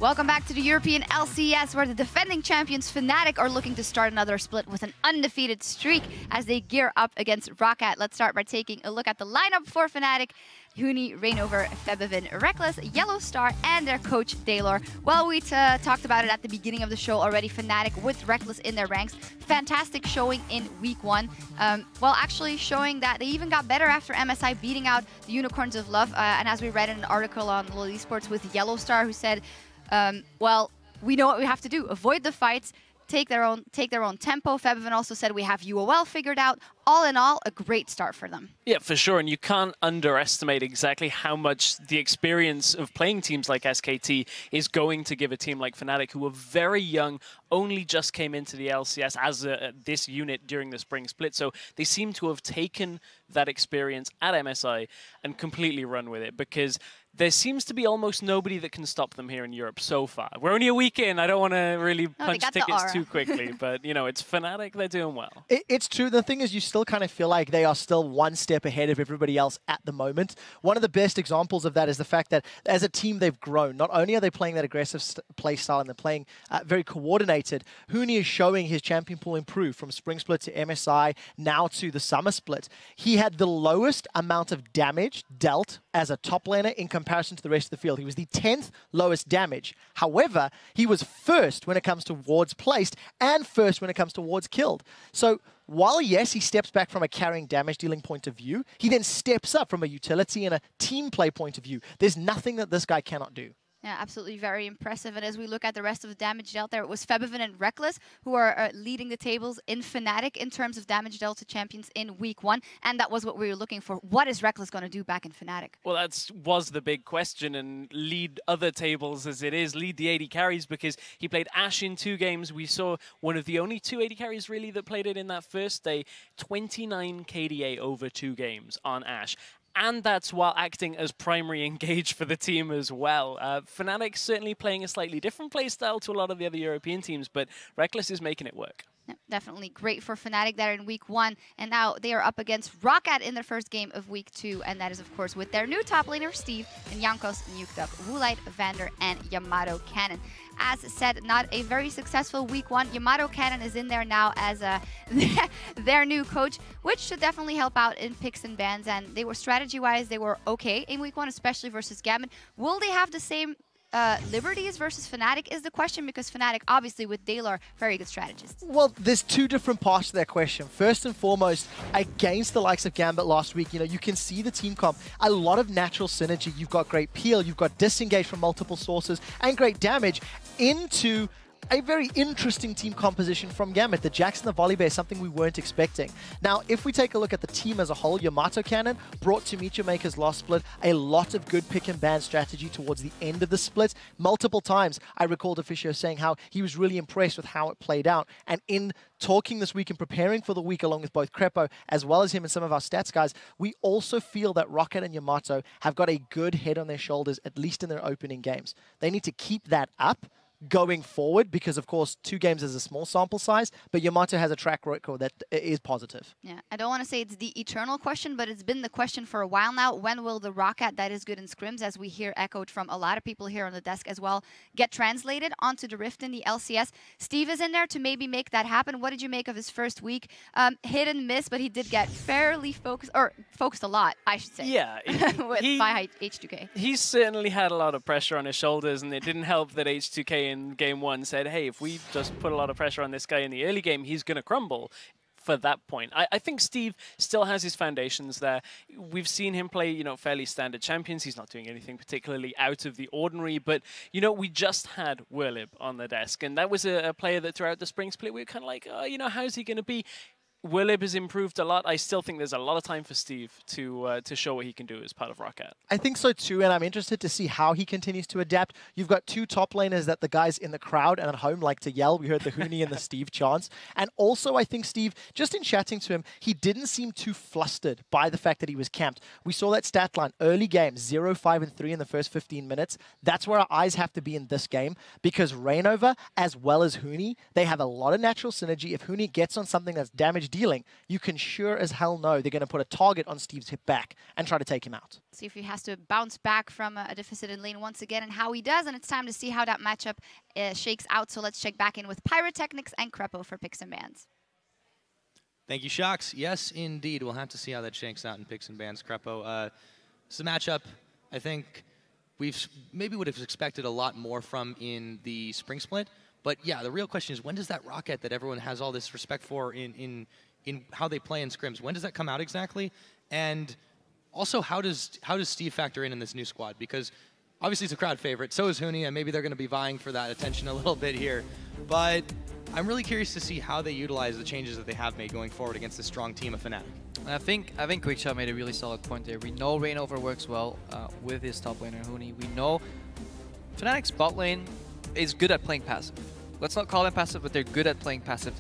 Welcome back to the European LCS, where the defending champions Fnatic are looking to start another split with an undefeated streak as they gear up against Roccat. Let's start by taking a look at the lineup for Fnatic. Huni, Reignover, Febevin, Reckless, Yellow Star, and their coach, Daylor. Well, we talked about it at the beginning of the show already. Fnatic with Reckless in their ranks. Fantastic showing in week 1. Well, actually showing that they even got better after MSI beating out the Unicorns of Love. And as we read in an article on LoL Esports with Yellow Star, who said, well, we know what we have to do. Avoid the fights. Take their own tempo. Febevin also said we have UOL figured out. All in all, a great start for them. Yeah, for sure. And you can't underestimate exactly how much the experience of playing teams like SKT is going to give a team like Fnatic, who are very young, only just came into the LCS as this unit during the spring split. So they seem to have taken that experience at MSI and completely run with it, because there seems to be almost nobody that can stop them here in Europe so far. We're only a week in. I don't want to really punch tickets too quickly, but, you know, it's Fnatic. They're doing well. It's true. The thing is, you still kind of feel like they are still one step ahead of everybody else at the moment. One of the best examples of that is the fact that as a team, they've grown. Not only are they playing that aggressive play style and they're playing very coordinated, Huni is showing his champion pool improve from spring split to MSI, now to the summer split. He had the lowest amount of damage dealt as a top laner in comparison to the rest of the field. He was the 10th lowest damage. However, he was first when it comes to wards placed and first when it comes to wards killed. So while, yes, he steps back from a carrying damage dealing point of view, he then steps up from a utility and a team play point of view. There's nothing that this guy cannot do. Yeah, absolutely very impressive. And as we look at the rest of the damage dealt there, it was Febevin and Reckless who are leading the tables in Fnatic in terms of damage dealt to champions in week 1. And that was what we were looking for. What is Reckless going to do back in Fnatic? Well, that was the big question, and lead other tables as it is, lead the AD carries, because he played Ashe in 2 games. We saw one of the only 2 AD carries really that played it in that first day, 29 KDA over 2 games on Ashe. And that's while acting as primary engage for the team as well. Fnatic certainly playing a slightly different playstyle to a lot of the other European teams, but Reckless is making it work. Yeah, definitely great for Fnatic there in week 1. And now they are up against Roccat in their first game of week 2. And that is, of course, with their new top laner, Steve, and Jankos, Nuked Up, Woolite, Vander, and Yamato Cannon. As said, not a very successful week 1. Yamato Cannon is in there now as their new coach, which should definitely help out in picks and bans. And they were, strategy-wise, they were okay in week 1, especially versus Gambit. Will they have the same liberties versus Fnatic is the question, because Fnatic, obviously, with Daylor, very good strategists. Well, there's 2 different parts to that question. First and foremost, against the likes of Gambit last week, you know, you can see the team comp, a lot of natural synergy. You've got great peel, you've got disengage from multiple sources, and great damage into a very interesting team composition from Gambit. The Jax and the Volley Bear is something we weren't expecting. Now, if we take a look at the team as a whole, Yamato Cannon brought to Meet Your Maker's last split a lot of good pick and ban strategy towards the end of the split. Multiple times, I recalled Officio saying how he was really impressed with how it played out. And in talking this week and preparing for the week along with both Crepo as well as him and some of our stats guys, we also feel that Roccat and Yamato have got a good head on their shoulders, at least in their opening games. They need to keep that up going forward, because of course 2 games is a small sample size, but Yamato has a track record that is positive. Yeah, I don't want to say it's the eternal question, but it's been the question for a while now. When will the Roccat that is good in scrims, as we hear echoed from a lot of people here on the desk as well, get translated onto the Rift in the LCS? Steve is in there to maybe make that happen. What did you make of his first week? Hit and miss, but he did get fairly focused, or focused a lot, I should say. Yeah. by H2K. He certainly had a lot of pressure on his shoulders, and it didn't help that H2K in game 1 said, hey, if we just put a lot of pressure on this guy in the early game, he's going to crumble. For that point, I think Steve still has his foundations there. We've seen him play, you know, fairly standard champions. He's not doing anything particularly out of the ordinary, but, you know, we just had Werlib on the desk, and that was a player that throughout the spring split, we were kind of like, oh, you know, how's he going to be? Werlib has improved a lot. I still think there's a lot of time for Steve to show what he can do as part of Roccat. I think so too, and I'm interested to see how he continues to adapt. You've got 2 top laners that the guys in the crowd and at home like to yell. We heard the Huni and the Steve chants. And also, I think Steve, just in chatting to him, he didn't seem too flustered by the fact that he was camped. We saw that stat line, early game, 0, 5, and 3 in the first 15 minutes. That's where our eyes have to be in this game, because Reignover, as well as Huni, they have a lot of natural synergy. If Huni gets on something that's damage dealing, you can sure as hell know they're going to put a target on Steve's hip back and try to take him out. See if he has to bounce back from a deficit in lane once again and how he does. And it's time to see how that matchup shakes out. So let's check back in with Pyrotechnics and Crepo for picks and bans. Thank you, Shocks. Yes, indeed. We'll have to see how that shakes out in picks and bans, Crepo. It's a matchup I think maybe would have expected a lot more from in the spring split. But yeah, the real question is, when does that Roccat that everyone has all this respect for in how they play in scrims, when does that come out exactly? And also, how does Steve factor in this new squad? Because obviously it's a crowd favorite, so is Huni, and maybe they're going to be vying for that attention a little bit here. But I'm really curious to see how they utilize the changes that they have made going forward against this strong team of Fnatic. I think Quickshot made a really solid point there. We know Reignover works well with his top laner Huni. We know Fnatic's bot lane is good at playing passive. Let's not call them passive, but they're good at playing passive.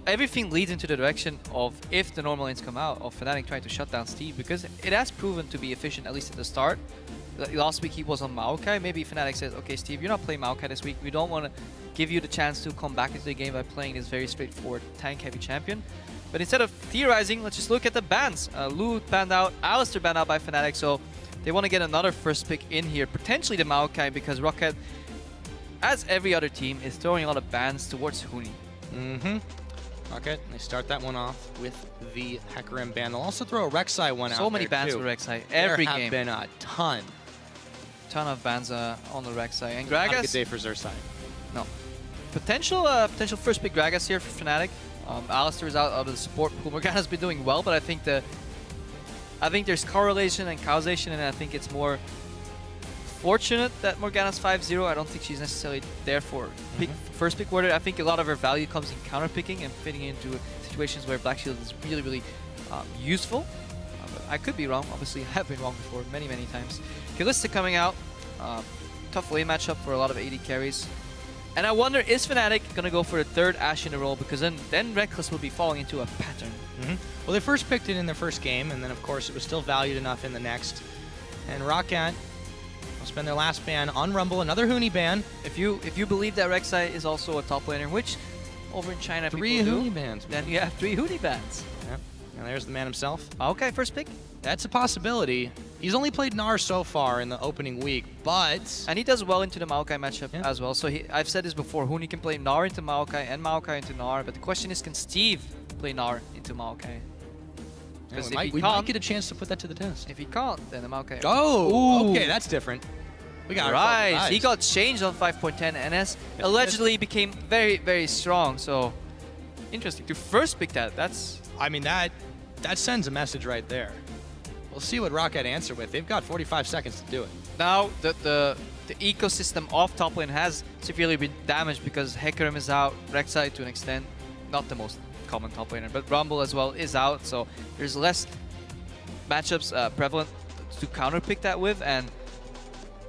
Everything leads into the direction of, if the normal lanes come out, of Fnatic trying to shut down Steve, because it has proven to be efficient, at least at the start. Last week he was on Maokai. Maybe Fnatic says, okay, Steve, you're not playing Maokai this week. We don't want to give you the chance to come back into the game by playing this very straightforward tank-heavy champion. But instead of theorizing, let's just look at the bans. Lu banned out, Alistar banned out by Fnatic, so they want to get another first pick in here, potentially the Maokai, because Roccat, as every other team, is throwing a lot of bans towards Huni. Roccat, they start that one off with the Hecarim ban. They'll also throw a Rek'Sai one out. So many bans too. for Rek'Sai every there game. There have been a ton of bans on the Rek'Sai. And Not a Gragas, good day for Xerxai. no. Potential first pick Gragas here for Fnatic. Alistar is out of the support pool. Morgana's been doing well, but I think there's correlation and causation, and I think it's more fortunate that Morgana's 5-0. I don't think she's necessarily there for first pick order. I think a lot of her value comes in counter picking and fitting into situations where Black Shield is really, really useful. But I could be wrong. Obviously, I have been wrong before many, many times. Kalista coming out. Tough lane matchup for a lot of AD carries. And I wonder, is Fnatic going to go for the third Ashe in a row? Because then Reckless will be falling into a pattern. Well, they first picked it in their first game, and then, of course, it was still valued enough in the next. And Roccat will spend their last ban on Rumble, another Huni ban. If you believe that Rek'Sai is also a top laner, which over in China three people Huni do, bans. then you have 3 Huni bans. Yep. And there's the man himself. Okay, first pick. That's a possibility. He's only played Gnar so far in the opening week, but... And he does well into the Maokai matchup as well. So I've said this before, Huni can play Gnar into Maokai and Maokai into Gnar, but the question is, can Steve play Gnar into Maokai? Yeah, we might get a chance to put that to the test. If he can't, then the Maokai... Oh! Ooh. Okay, that's different. We got Rise! He got changed on 5.10, NS allegedly became very, very strong, so... Interesting. To first pick that, that's... I mean, that sends a message right there. We'll see what Roccat answer with. They've got 45 seconds to do it. Now, the ecosystem of top lane has severely been damaged because Hecarim is out, Rek'Sai to an extent, not the most common top laner, but Rumble as well is out, so there's less matchups prevalent to counterpick that with, and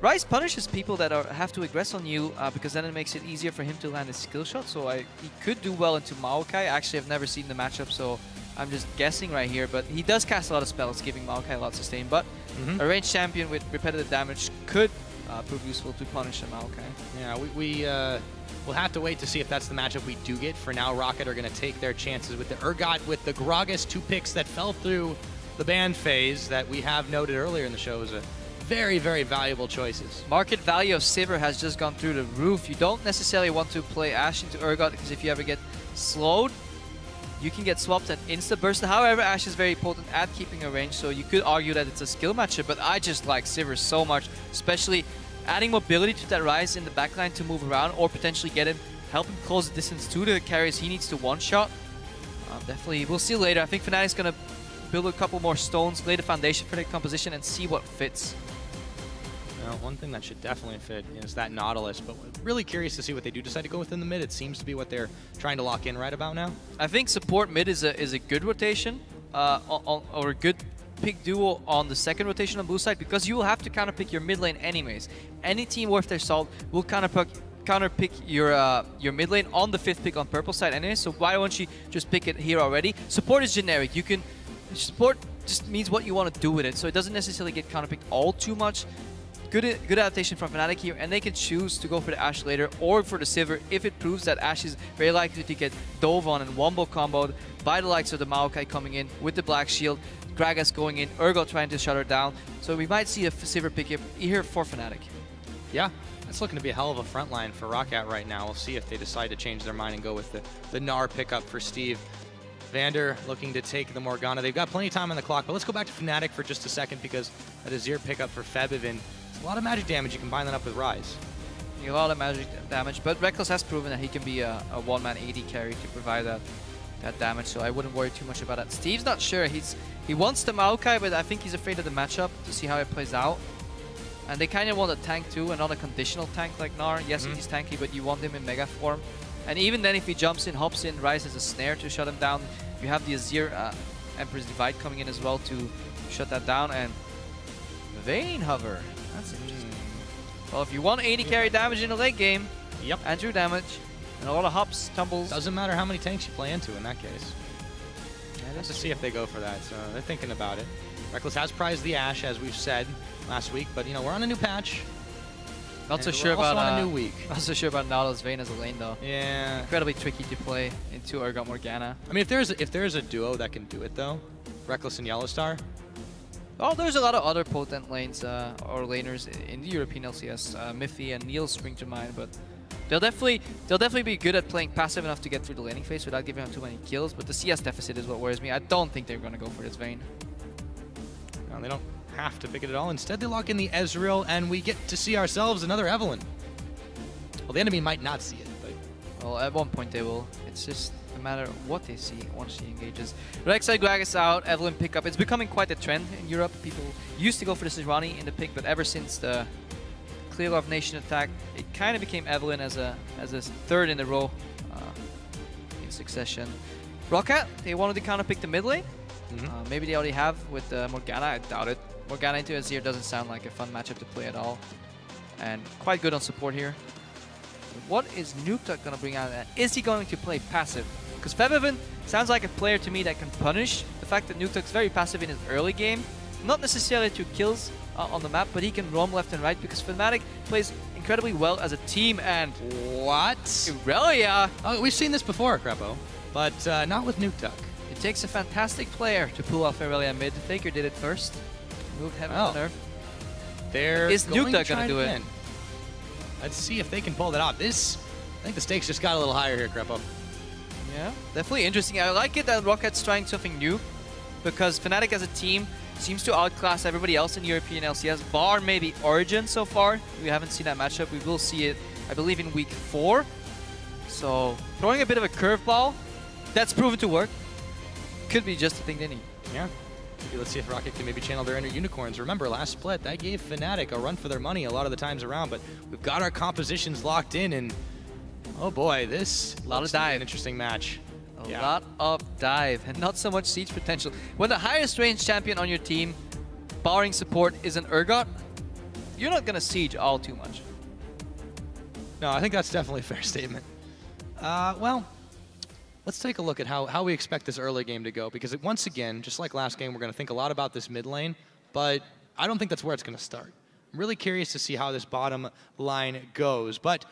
Ryze punishes people that have to aggress on you because then it makes it easier for him to land his skill shot, so he could do well into Maokai. Actually, I've never seen the matchup, so I'm just guessing right here, but he does cast a lot of spells, giving Maokai a lot of sustain, but a ranged champion with repetitive damage could prove useful to punish a Maokai. Yeah, we'll have to wait to see if that's the matchup we do get. For now, Roccat are going to take their chances with the Urgot, with the Gragas, 2 picks that fell through the ban phase that we have noted earlier in the show as a very, very valuable choices. Market value of Sivir has just gone through the roof. You don't necessarily want to play Ashe into Urgot because if you ever get slowed, you can get swapped and insta-burst. However, Ashe is very potent at keeping a range, so you could argue that it's a skill matchup, but I just like Sivir so much, especially adding mobility to that Ryze in the backline to move around or potentially help him close the distance to the carries he needs to one-shot. Definitely, we'll see later. I think Fnatic's going to build a couple more stones, lay the foundation for the composition, and see what fits. Well, one thing that should definitely fit is that Nautilus, but we're really curious to see what they do decide to go with in the mid. It seems to be what they're trying to lock in right about now. I think support mid is a good rotation, or a good pick duo on the second rotation on blue side, because you will have to counterpick your mid lane anyways. Any team worth their salt will counterpick your mid lane on the 5th pick on purple side anyway, so why don't you just pick it here already? Support is generic. Support just means what you want to do with it, so it doesn't necessarily get counterpicked all too much. good adaptation from Fnatic here, and they can choose to go for the Ashe later or for the Sivir if it proves that Ashe is very likely to get dove on and wombo comboed by the likes of the Maokai coming in with the Black Shield, Gragas going in, Urgot trying to shut her down. So we might see a Sivir pick up here for Fnatic. Yeah, that's looking to be a hell of a front line for Roccat right now. We'll see if they decide to change their mind and go with the Gnar pickup for Steve. Vander looking to take the Morgana. They've got plenty of time on the clock, but let's go back to Fnatic for just a second because that Azir pickup for Febiven. It's a lot of magic damage. You combine that up with Rise. A lot of magic damage, but Reckless has proven that he can be a one-man AD carry to provide that damage, so I wouldn't worry too much about that. Steve's not sure. He wants the Maokai, but I think he's afraid of the matchup to see how it plays out. And they kind of want a tank too, and not a conditional tank like Gnar. Yes, he's tanky, but you want him in mega form. And even then, if he jumps in, hops in, Rise as a snare to shut him down, you have the Azir Emperor's Divide coming in as well to shut that down. And Vayne Hover. That's interesting. Well, if you want 80 carry damage in the late game, and true damage, and a lot of hops, tumbles. Doesn't matter how many tanks you play into in that case. Let's see if they go for that. So they're thinking about it. Reckless has prized the Ashe, as we've said last week, but you know, we're on a new patch. Not so sure about on a new week. Not so sure about Nautilus Vayne as a lane though. Yeah. Incredibly tricky to play into Urgot Morgana. I mean, if there's a duo that can do it though, Reckless and Yellowstar. Oh, there's a lot of other potent lanes or laners in the European LCS. Miffy and Neil spring to mind, but they'll definitely be good at playing passive enough to get through the laning phase without giving up too many kills. But the CS deficit is what worries me. I don't think they're going to go for this Vayne. No, they don't have to pick it at all. Instead, they lock in the Ezreal, and we get to see ourselves another Evelynn. Well, the enemy might not see it, but... Well, at one point they will. It's just a matter of what they see once she engages. Rek'Sai Gragas out, Evelynn pickup. It's becoming quite a trend in Europe. People used to go for the Sejuani in the pick, but ever since the Clear Love Nation attack, it kind of became Evelynn as a third in a row in succession. Roccat, they wanted to counter pick the mid lane. Maybe they already have with Morgana. I doubt it. Morgana into Azir doesn't sound like a fun matchup to play at all. And quite good on support here. What is Nukeduck going to bring out of that? Is he going to play passive? Because Febiven sounds like a player to me that can punish the fact that Nukeduck's very passive in his early game. Not necessarily through kills on the map, but he can roam left and right because Fnatic plays incredibly well as a team. And what? Irelia! Oh, we've seen this before, Crepo, but not with Nukeduck. It takes a fantastic player to pull off Irelia mid. Faker did it first. Moved heaven to nerf. Is Nukeduck going to do it? Let's see if they can pull that off. I think the stakes just got a little higher here, Crepo. Yeah, definitely interesting. I like it that Rocket's trying something new because Fnatic as a team seems to outclass everybody else in European LCS, bar maybe Origin so far. We haven't seen that matchup. We will see it, I believe, in week 4. So throwing a bit of a curveball, that's proven to work. Could be just the thing they need. Yeah. Maybe let's see if Roccat can maybe channel their inner unicorns. Remember, last split, that gave Fnatic a run for their money a lot of the times around, but we've got our compositions locked in, and oh boy, this a lot of dive. An interesting match. A lot of dive, and not so much siege potential. When the highest range champion on your team, barring support, is an Urgot, you're not going to siege all too much. No, I think that's definitely a fair statement. Well, let's take a look at how we expect this early game to go, because once again, just like last game, we're going to think a lot about this mid lane, but I don't think that's where it's going to start. I'm really curious to see how this bottom line goes, but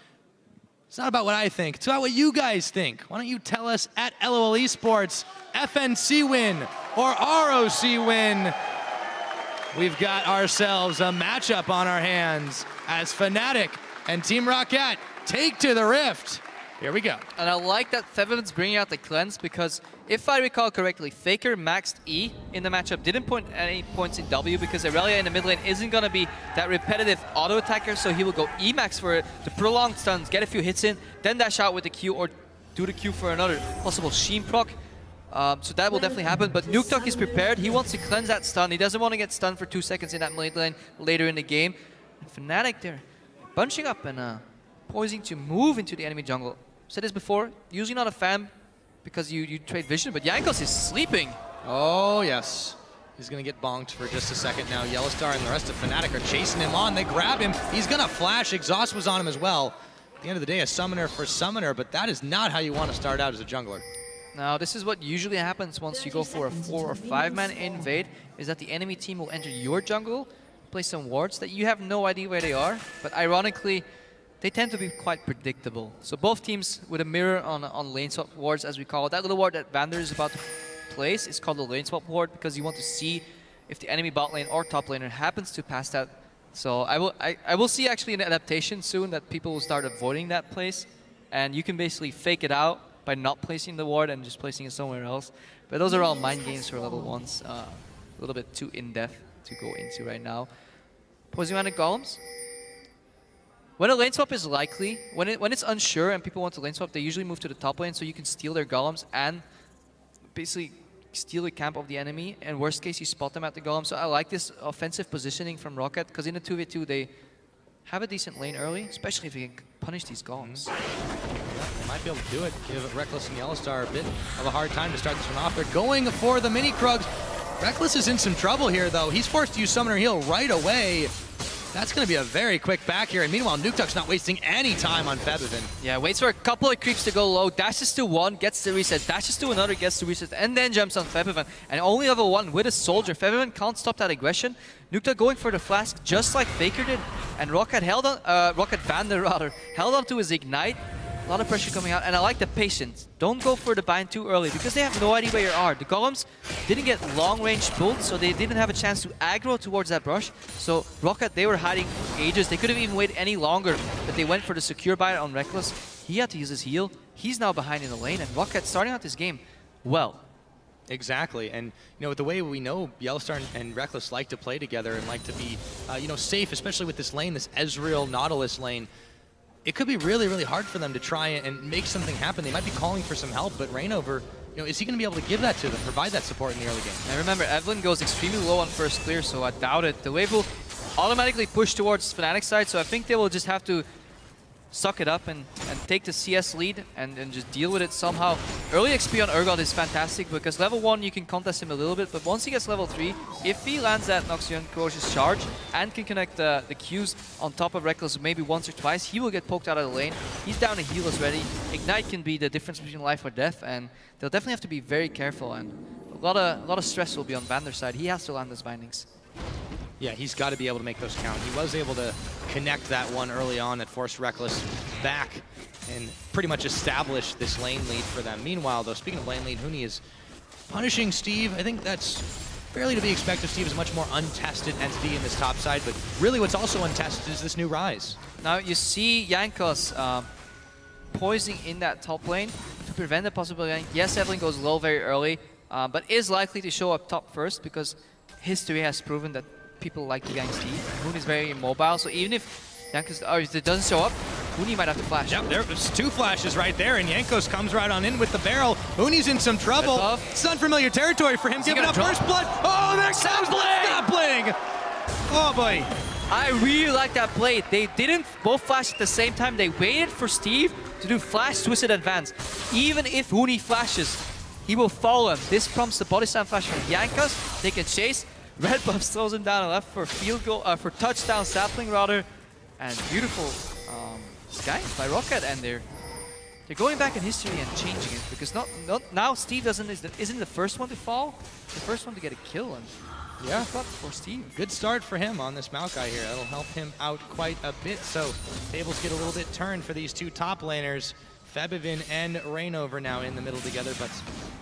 it's not about what I think, it's about what you guys think. Why don't you tell us at LOL Esports, FNC win or ROC win? We've got ourselves a matchup on our hands as Fnatic and Team Roccat take to the Rift. Here we go. And I like that Febiven's bringing out the cleanse because if I recall correctly, Faker maxed E in the matchup, didn't point any points in W because Irelia in the mid lane isn't going to be that repetitive auto attacker, so he will go E max for it to prolong stuns, get a few hits in, then dash out with the Q or do the Q for another possible Sheen proc. So that will definitely happen, but Nukeduck is prepared. He wants to cleanse that stun. He doesn't want to get stunned for 2 seconds in that mid lane later in the game. And Fnatic, they're bunching up and poising to move into the enemy jungle. Said this before, usually not a fan because you trade vision, but Jankos is sleeping. Oh, yes. He's going to get bonked for just a second now. Yellowstar and the rest of Fnatic are chasing him on. They grab him. He's going to flash. Exhaust was on him as well. At the end of the day, a summoner for summoner, but that is not how you want to start out as a jungler. Now, this is what usually happens once you go for a 4 or 5 man invade, is that the enemy team will enter your jungle, place some wards that you have no idea where they are, but ironically, they tend to be quite predictable. So both teams with a mirror on lane swap wards, as we call it. That little ward that Vander is about to place is called the lane swap ward because you want to see if the enemy bot lane or top laner happens to pass that. So I will see actually an adaptation soon that people will start avoiding that place, and you can basically fake it out by not placing the ward and just placing it somewhere else. But those are all mind games for level 1s. A little bit too in-depth to go into right now. Posing around the golems. When a lane swap is likely, when it's unsure and people want to lane swap, they usually move to the top lane so you can steal their golems and basically steal the camp of the enemy. And worst case, you spot them at the golem. So I like this offensive positioning from Roccat because in a 2v2, they have a decent lane early, especially if you can punish these golems. They might be able to do it. Give Reckless and Yellowstar a bit of a hard time to start this one off. They're going for the mini Krugs. Reckless is in some trouble here, though. He's forced to use Summoner Heal right away. That's going to be a very quick back here. And meanwhile, Nuktuk's not wasting any time on Febiven. Yeah, waits for a couple of creeps to go low, dashes to one, gets the reset, dashes to another, gets the reset, and then jumps on Febiven. And only level 1 with a soldier. Febiven can't stop that aggression. Nuktuk going for the flask just like Faker did. And Roccat held on, Roccat Vander rather, held on to his ignite. A lot of pressure coming out, and I like the patience. Don't go for the bind too early, because they have no idea where you are. The golems didn't get long-range pulled, so they didn't have a chance to aggro towards that brush. So Roccat, they were hiding ages. They could have even waited any longer, but they went for the secure buy on Reckless. He had to use his heal. He's now behind in the lane, and Roccat starting out this game well. Exactly, and you know, with the way we know Yellowstar and Reckless like to play together and like to be, you know, safe, especially with this lane, this Ezreal Nautilus lane. It could be really, really hard for them to try and make something happen. They might be calling for some help, but Reignover, you know, is he going to be able to give that to them, provide that support in the early game? And remember, Evelyn goes extremely low on first clear, so I doubt it. The wave will automatically push towards Fnatic side, so I think they will just have to suck it up and take the CS lead and just deal with it somehow. Early XP on Urgot is fantastic because level 1 you can contest him a little bit, but once he gets level 3, if he lands that Noxian Cautious charge and can connect the Qs on top of Reckless maybe once or twice, he will get poked out of the lane. He's down to heal is ready. Ignite can be the difference between life or death, and they'll definitely have to be very careful, and a lot of stress will be on Vander's side. He has to land those bindings. Yeah, he's got to be able to make those count. He was able to connect that one early on that forced Reckless back and pretty much establish this lane lead for them. Meanwhile, though, speaking of lane lead, Huni is punishing Steve. I think that's fairly to be expected. Steve is a much more untested entity in this top side, but really what's also untested is this new Rise. Now you see Jankos poising in that top lane to prevent the possible gank. Yes, Evelyn goes low very early, but is likely to show up top first because history has proven that people like to gank Steve. Huni is very immobile, so even if Jankos, if it doesn't show up, Huni might have to flash. Yep, there's 2 flashes right there, and Jankos comes right on in with the barrel. Huni's in some trouble. It's unfamiliar territory for him, giving up first blood. Oh, there comes the sapling! Oh boy. I really like that play. They didn't both flash at the same time. They waited for Steve to do flash, twisted advance. Even if Huni flashes, he will follow him. This prompts the body slam flash from Jankos. They can chase. Red buff throws him down left for field goal, for touchdown sapling rather, and beautiful guys by Roccat, and they're going back in history and changing it because not now Steve isn't the first one to fall, the first one to get a kill, and yeah, for Steve. Good start for him on this Maokai here. That'll help him out quite a bit. So tables get a little bit turned for these 2 top laners. Febiven and Reignover now in the middle together, but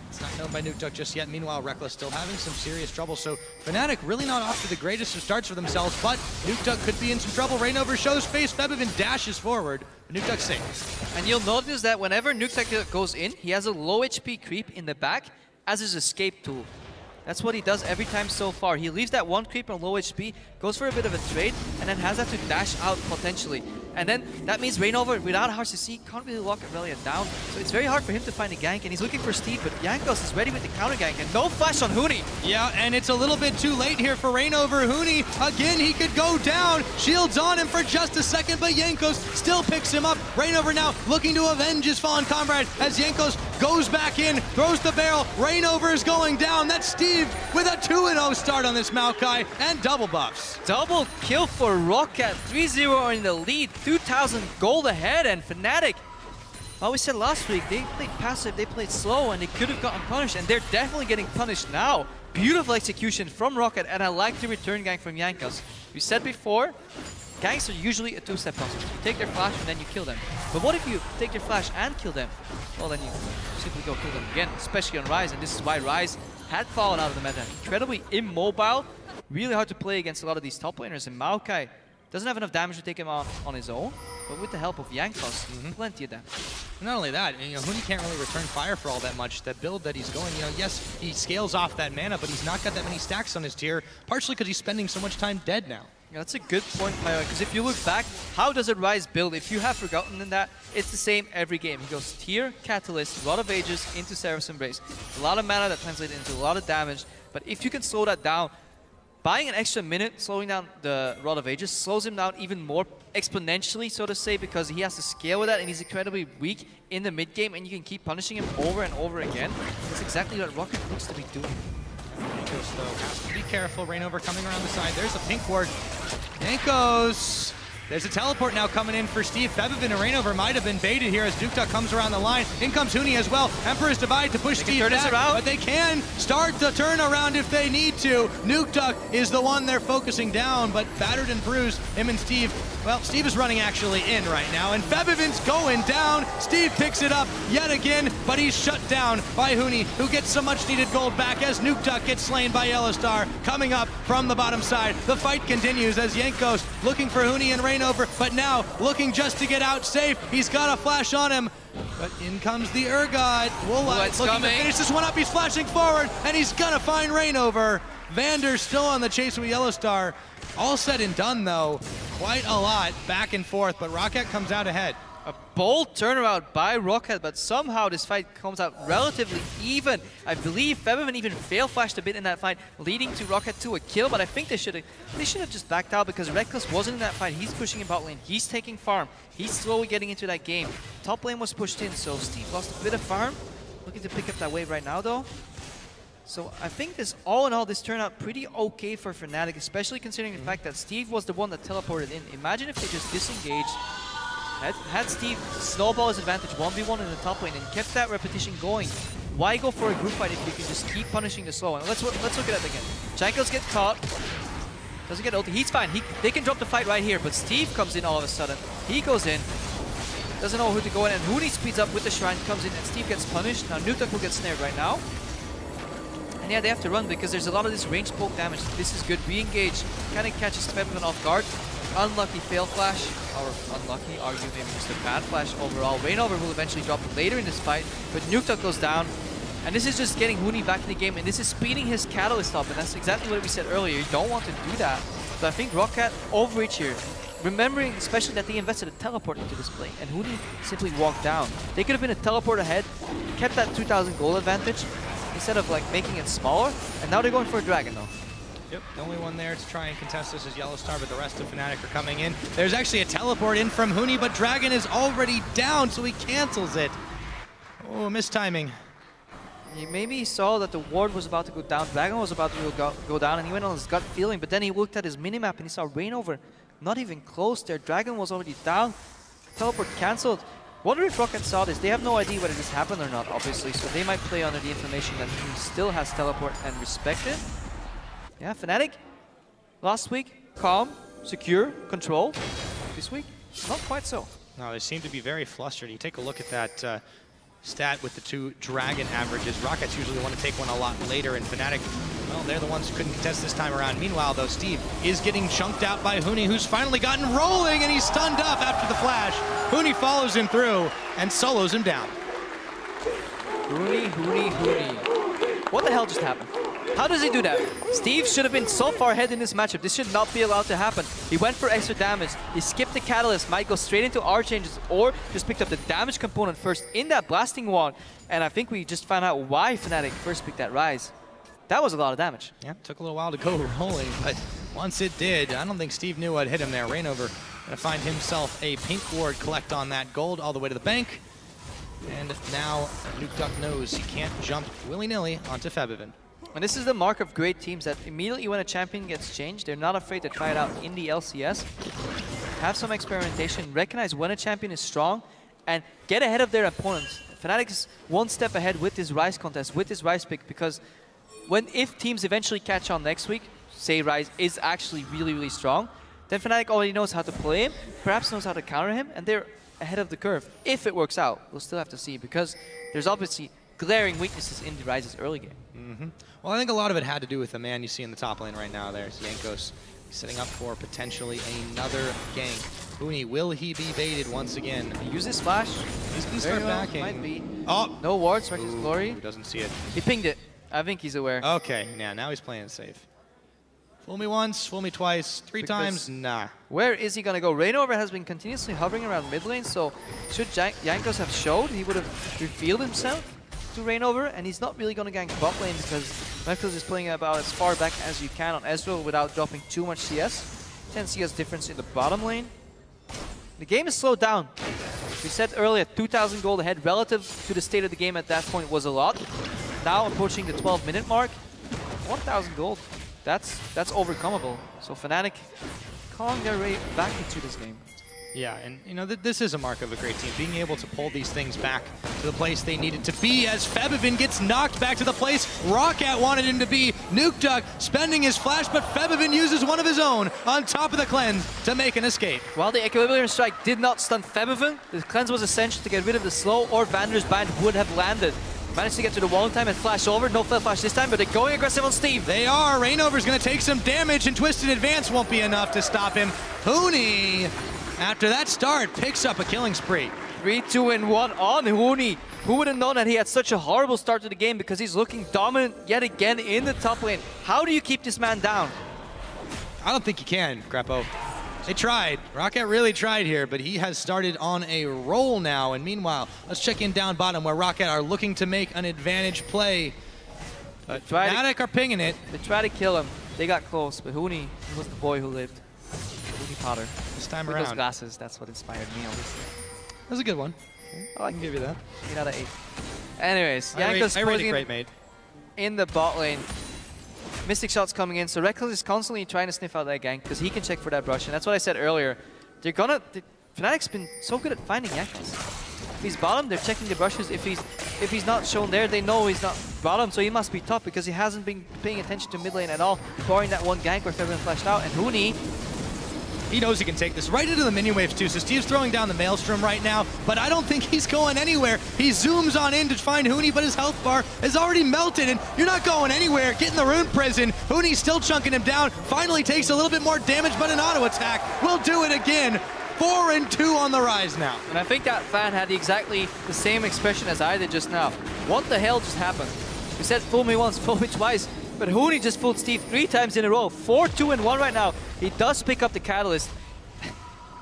it's not known by Nuktuk just yet. Meanwhile, Reckless still having some serious trouble. So Fnatic really not off to the greatest of starts for themselves, but Nuktuk could be in some trouble. Reignover shows face, Febiven dashes forward, but Nuktuk's safe. And you'll notice that whenever Nuktuk goes in, he has a low HP creep in the back as his escape tool. That's what he does every time so far. He leaves that 1 creep on low HP, goes for a bit of a trade, and then has that to dash out potentially. And then that means Reignover, without HCC, can't really lock Aurelion down. So it's very hard for him to find a gank, and he's looking for Steve, but Jankos is ready with the counter gank, and no flash on Huni. Yeah, and it's a little bit too late here for Reignover. Huni, again, he could go down. Shields on him for just a second, but Jankos still picks him up. Reignover now looking to avenge his fallen comrade as Jankos goes back in, throws the barrel. Reignover is going down. That's Steve with a 2-0 start on this Maokai, and double buffs. Double kill for Roccat, 3-0 in the lead, 2,000 gold ahead, and Fnatic, well, we said last week, they played passive, they played slow, and they could have gotten punished, and they're definitely getting punished now. Beautiful execution from Roccat, and I like the return gank from Jankos. We said before, ganks are usually a two-step process. You take their flash and then you kill them. But what if you take their flash and kill them? Well, then you simply go kill them again, especially on Ryze, and this is why Ryze had fallen out of the meta. Incredibly immobile, really hard to play against a lot of these top laners, and Maokai doesn't have enough damage to take him on his own, but with the help of Jankos, plenty of damage. Not only that, Huni can't really return fire for all that much. That build that he's going, yes, he scales off that mana, but he's not got that many stacks on his tier, partially because he's spending so much time dead now. Yeah, that's a good point, Pyro, because if you look back, how does a Ryze build? If you have forgotten that, it's the same every game. He goes tier, Catalyst, Rod of Ages into Seraph's Embrace. A lot of mana that translates into a lot of damage, but if you can slow that down, buying an extra minute, slowing down the Rod of Ages, slows him down even more exponentially, so to say, because he has to scale with that, and he's incredibly weak in the mid game, and you can keep punishing him over and over again. That's exactly what Roccat looks to be doing. Jankos, though, has to be careful. Rainover coming around the side. There's a pink ward. Jankos! There's a teleport now coming in for Steve. Febvin and Rainover might have been baited here as Duke comes around the line. In comes Huni as well. Emperor's Divide to push Steve back, but they can start the turnaround if they need to. Nuke is the one they're focusing down, but battered and bruised, him and Steve. Well, Steve is running actually in right now, and Febvin's going down. Steve picks it up yet again, but he's shut down by Huni, who gets some much needed gold back as Nuke gets slain by Yellowstar. Coming up from the bottom side, the fight continues as Jankos looking for Huni and Rainover, but now looking just to get out safe. He's got a flash on him, but in comes the Urgot. Woolite looking to finish this one up. He's flashing forward, and he's gonna find Rainover. Vander still on the chase with Yellowstar. All said and done, though, quite a lot back and forth, but Roccat comes out ahead. A bold turnaround by Roccat, but somehow this fight comes out relatively even. I believe Febvin even fail flashed a bit in that fight, leading to Roccat to a kill, but I think they should have just backed out because Reckless wasn't in that fight. He's pushing in bot lane, he's taking farm, he's slowly getting into that game. Top lane was pushed in, so Steve lost a bit of farm. Looking to pick up that wave right now, though. So I think this, all in all, this turned out pretty okay for Fnatic, especially considering the fact that Steve was the one that teleported in. Imagine if they just disengaged, had Steve snowball his advantage 1v1 in the top lane and kept that repetition going. Why go for a group fight if you can just keep punishing the slow one? Let's look at it again. Jankos gets caught, doesn't get ulti. He's fine. They can drop the fight right here, but Steve comes in all of a sudden. He goes in, doesn't know who to go in, and Huni speeds up with the shrine, comes in, and Steve gets punished. Now Nuke will get snared right now. And yeah, they have to run because there's a lot of this range poke damage. This is good. Re-engage kind of catches Febvin off guard. Unlucky fail flash, or unlucky, argue maybe just a bad flash overall. Rainover will eventually drop later in this fight, but Nuke goes down. And this is just getting Huni back in the game, and this is speeding his Catalyst up, and that's exactly what we said earlier. You don't want to do that. But I think Roccat overreach here. Remembering especially that they invested a teleport into this play, and Huni simply walked down. They could have been a teleport ahead, kept that 2,000 gold advantage, instead of like making it smaller, and now they're going for a dragon though. Yep, the only one there to try and contest this is Yellowstar, but the rest of Fnatic are coming in. There's actually a teleport in from Huni, but Dragon is already down, so he cancels it. Oh, mistiming. Maybe he saw that the ward was about to go down, Dragon was about to go down, and he went on his gut feeling, but then he looked at his minimap and he saw Rainover not even close there. Dragon was already down, teleport cancelled. Wonder if Roccat saw this. They have no idea whether this happened or not, obviously, so they might play under the information that he still has teleport and respect it. Yeah, Fnatic, last week, calm, secure, control. This week, not quite so. No, they seem to be very flustered. You take a look at that stat with the two Dragon averages. Rocket's usually the one to take one a lot later, and Fnatic, well, they're the ones who couldn't contest this time around. Meanwhile, though, Steve is getting chunked out by Huni, who's finally gotten rolling, and he's stunned up after the flash. Huni follows him through and solos him down. Huni. What the hell just happened? How does he do that? Steve should have been so far ahead in this matchup. This should not be allowed to happen. He went for extra damage. He skipped the Catalyst, might go straight into Archangels, or just picked up the damage component first in that Blasting Wand. And I think we just found out why Fnatic first picked that Ryze. That was a lot of damage. Yeah, took a little while to go rolling, but once it did, I don't think Steve knew what hit him there. Rainover gonna find himself a pink ward, collect on that gold all the way to the bank. And now Nuke knows he can't jump willy-nilly onto Febvin. And this is the mark of great teams, that immediately when a champion gets changed, they're not afraid to try it out in the LCS. Have some experimentation, recognize when a champion is strong, and get ahead of their opponents. Fnatic is one step ahead with this Ryze contest, with this Ryze pick, because if teams eventually catch on next week, say Ryze is actually really, really strong, then Fnatic already knows how to play him, perhaps knows how to counter him, and they're ahead of the curve. If it works out, we'll still have to see, because there's obviously glaring weaknesses in the Ryze's early game. Well, I think a lot of it had to do with the man you see in the top lane right now. There's Jankos setting up for potentially another gank. Huni, will he be baited once again? He uses flash. He's going to start backing. Might be. Oh! No wards, Reckless Glory. Doesn't see it. He pinged it. I think he's aware. Okay, yeah, now he's playing it safe. Fool me once, fool me twice, three times, nah. Where is he going to go? Reignover has been continuously hovering around mid lane, so should Jankos have showed, he would have revealed himself to Reignover, and he's not really going to gank bot lane because Reckless is playing about as far back as you can on Ezreal without dropping too much CS. 10 CS difference in the bottom lane. The game is slowed down. We said earlier, 2,000 gold ahead relative to the state of the game at that point was a lot. Now approaching the 12-minute mark, 1,000 gold. That's overcomable. So Fnatic calling their way back into this game. Yeah, and you know, this is a mark of a great team, being able to pull these things back to the place they needed to be as Febivin gets knocked back to the place Roccat wanted him to be. Nukeduck spending his flash, but Febivin uses one of his own on top of the cleanse to make an escape. While the Equilibrium Strike did not stun Febivin, the cleanse was essential to get rid of the slow, or Vander's Bind would have landed. Managed to get to the wall in time and flash over. No fail flash this time, but they're going aggressive on Steve. They are. Reignover's going to take some damage, and Twisted Advance won't be enough to stop him. Huni, after that start, picks up a killing spree. 3, 2, and 1 on Huni. Who would have known that he had such a horrible start to the game, because he's looking dominant yet again in the top lane. How do you keep this man down? I don't think you can, Greppo. They tried. Roccat really tried here, but he has started on a roll now. And meanwhile, let's check in down bottom where Roccat are looking to make an advantage play. But Fnatic are pinging it. They tried to kill him. They got close, but Huni was the boy who lived. Huni Potter. This time With around. those glasses, that's what inspired me, obviously. That was a good one. Oh, I can give you that. 8 out of 8. Anyways, I Jankos rate it great made. in the bot lane. Mystic shots coming in, so Reckless is constantly trying to sniff out that gank because he can check for that brush, and that's what I said earlier. Fnatic's been so good at finding Jankos. If he's bottom, they're checking the brushes. If he's not shown there, they know he's not bottom, so he must be top because he hasn't been paying attention to mid lane at all, barring that one gank where Febivin flashed out. And Huni, he knows he can take this right into the minion waves too, so Steve's throwing down the Maelstrom right now, but I don't think he's going anywhere. He zooms on in to find Huni, but his health bar is already melted, and you're not going anywhere. Get in the rune prison. Huni's still chunking him down, finally takes a little bit more damage, but an auto attack will do it again. 4 and 2 on the rise now. and I think that fan had exactly the same expression as I did just now. What the hell just happened? We said fool me once, fool me twice, but Huni just fooled Steve 3 times in a row. 4, 2, and 1 right now. He does pick up the Catalyst.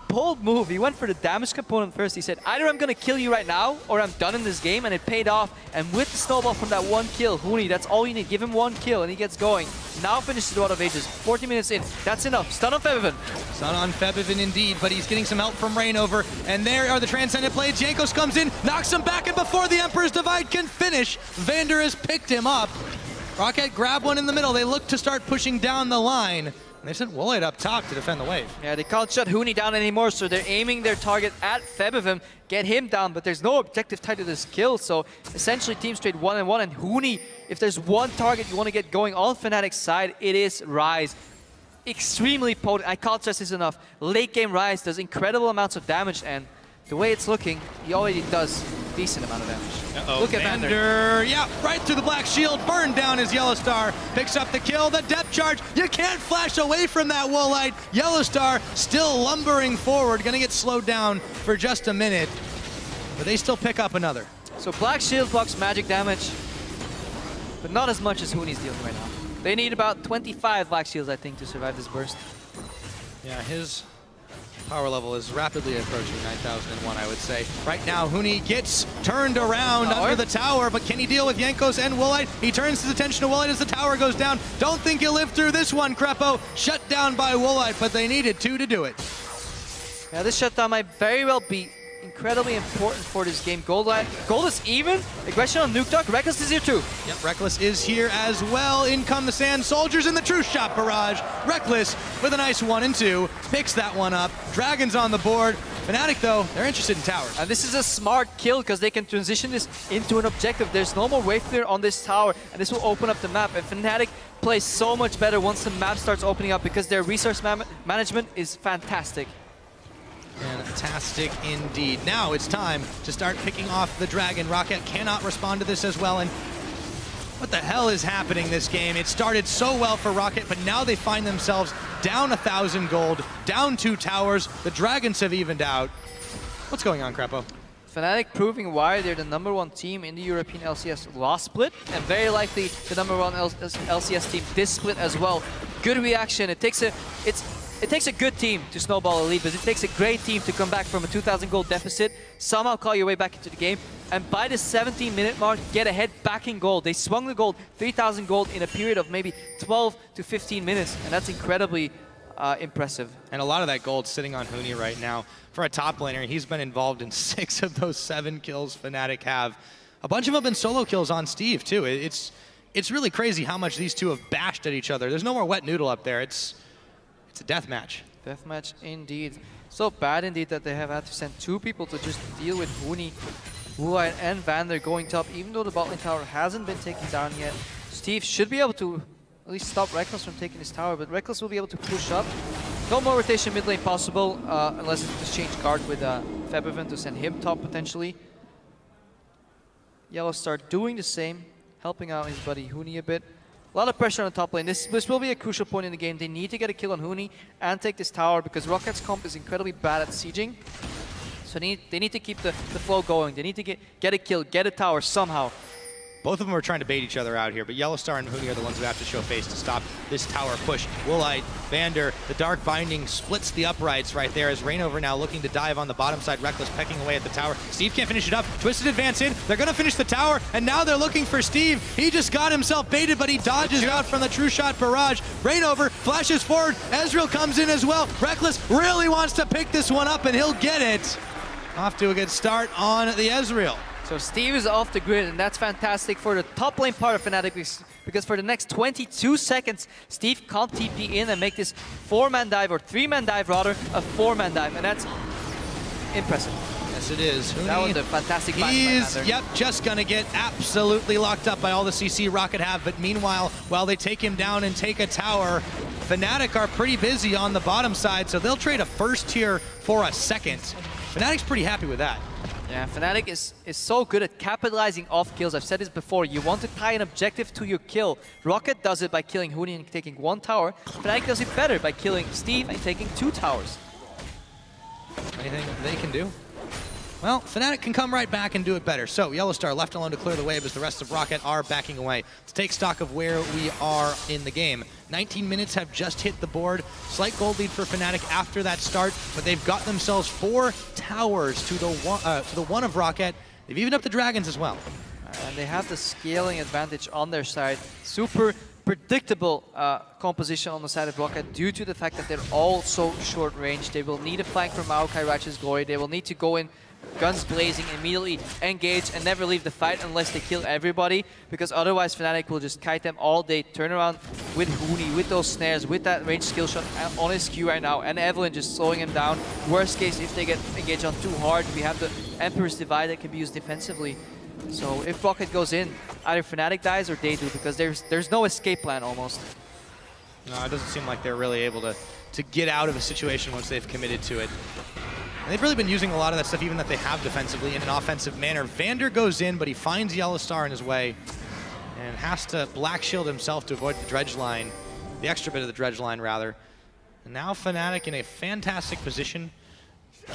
Bold move. He went for the damage component first. He said, either I'm going to kill you right now, or I'm done in this game, and it paid off. And with the snowball from that one kill, Huni, that's all you need. Give him one kill, and he gets going. Now finishes the Rod of Ages. 40 minutes in. That's enough. Stun on Febivin. Stun on Febivin indeed, but he's getting some help from Reignover. And there are the Transcendent plays. Jankos comes in, knocks him back, and before the Emperor's Divide can finish, Vander has picked him up. Roccat grab one in the middle. They look to start pushing down the line. And they sent Woolite up top to defend the wave. Yeah, they can't shut Huni down anymore, so they're aiming their target at Febivin, get him down, but there's no objective tied to this kill, so essentially teams trade 1 and 1, and Huni, if there's one target you want to get going on Fnatic's side, it is Ryze. Extremely potent, I can't stress this enough. Late game Ryze does incredible amounts of damage, and the way it's looking, he already does a decent amount of damage. Look at Vander. Yeah, right through the black shield, burned down his Yellow Star, picks up the kill, the depth charge. You can't flash away from that Woolite. Yellow Star still lumbering forward, gonna get slowed down for just a minute, but they still pick up another. So black shield blocks magic damage, but not as much as Huni's dealing right now. They need about 25 black shields, I think, to survive this burst. Yeah, his power level is rapidly approaching 9,001, I would say. Right now, Huni gets turned around under the tower, but can he deal with Jankos and Woolite? He turns his attention to Woolite as the tower goes down. Don't think he'll live through this one, Crepo. Shut down by Woolite, but they needed 2 to do it. Yeah, this shutdown might very well be incredibly important for this game. Gold is even. Aggression on Nukeduck. Reckless is here too. Yep, Reckless is here as well. In come the Sand Soldiers in the True Shot barrage. Reckless with a nice 1 and 2. Picks that one up. Dragons on the board. Fnatic, though, they're interested in towers. And this is a smart kill because they can transition this into an objective. There's no more wave clear on this tower, and this will open up the map. And Fnatic plays so much better once the map starts opening up because their resource management is fantastic. Fantastic indeed. Now it's time to start picking off the Dragon. Roccat cannot respond to this as well, and what the hell is happening this game? It started so well for Roccat, but now they find themselves down 1,000 gold, down 2 towers. The Dragons have evened out. What's going on, Crepo? Fnatic proving why they're the #1 team in the European LCS last split, and very likely the #1 LCS team this split as well. Good reaction. It takes a good team to snowball a lead, but it takes a great team to come back from a 2,000 gold deficit, somehow call your way back into the game, and by the 17-minute mark, get ahead back in gold. They swung the gold, 3,000 gold in a period of maybe 12 to 15 minutes, and that's incredibly impressive. And a lot of that gold sitting on Huni right now. For a top laner, he's been involved in 6 of those 7 kills Fnatic have. A bunch of them have been solo kills on Steve, too. It's really crazy how much these two have bashed at each other. There's no more wet noodle up there. It's a death match. Death match indeed. So bad indeed that they have had to send 2 people to just deal with Huni, Wuai, and Vander going top, even though the bot lane tower hasn't been taken down yet. Steve should be able to at least stop Reckless from taking his tower, but Reckless will be able to push up. No more rotation mid lane possible, unless it's just change guard with Febiven to send him top potentially. Yellow Star doing the same, helping out his buddy Huni a bit. A lot of pressure on the top lane. This will be a crucial point in the game. They need to get a kill on Huni and take this tower because Rocket's comp is incredibly bad at sieging. So they need to keep the flow going. They need to get a kill, get a tower somehow. Both of them are trying to bait each other out here, but Yellow Star and Huni are the ones who have to show face to stop this tower push. Woolite, Vander, the Dark Binding splits the uprights right there as Rainover now looking to dive on the bottom side. Reckless pecking away at the tower. Steve can't finish it up. Twisted advance in. They're going to finish the tower, and now they're looking for Steve. He just got himself baited, but he dodges out from the True Shot barrage. Rainover flashes forward. Ezreal comes in as well. Reckless really wants to pick this one up, and he'll get it. Off to a good start on the Ezreal. So Steve is off the grid, and that's fantastic for the top lane part of Fnatic because for the next 22 seconds, Steve can't TP in and make this 4-man dive, or 3-man dive rather, a 4-man dive, and that's impressive. Yes, it is. Huni, that was a fantastic fight. He's, yep, just going to get absolutely locked up by all the CC Roccat have, but meanwhile, while they take him down and take a tower, Fnatic are pretty busy on the bottom side, so they'll trade a first tier for a second. Fnatic's pretty happy with that. Yeah, Fnatic is so good at capitalizing off kills. I've said this before. You want to tie an objective to your kill. Roccat does it by killing Huni and taking 1 tower. Fnatic does it better by killing Steve and taking 2 towers. Anything they can do? Well, Fnatic can come right back and do it better. So, Yellow Star left alone to clear the wave as the rest of Roccat are backing away. Let's take stock of where we are in the game. 19 minutes have just hit the board. Slight gold lead for Fnatic after that start, but they've got themselves 4 towers to the one of Roccat. They've evened up the Dragons as well. And they have the scaling advantage on their side. Super predictable composition on the side of Roccat due to the fact that they're all so short range. They will need a flank from Maokai Righteous Glory. They will need to go in guns blazing, immediately engage and never leave the fight unless they kill everybody, because otherwise Fnatic will just kite them all day, turn around with Huni, with those snares, with that range skill shot on his Q right now, and Evelyn just slowing him down. Worst case, if they get engaged on too hard, we have the Emperor's Divide that can be used defensively. So if Roccat goes in, either Fnatic dies or they do, because there's no escape plan almost. No, it doesn't seem like they're really able to get out of a situation once they've committed to it. And they've really been using a lot of that stuff, even that they have defensively, in an offensive manner. Vander goes in, but he finds Yellow Star in his way and has to Black Shield himself to avoid the dredge line, the extra bit of the dredge line, rather. And now Fnatic in a fantastic position,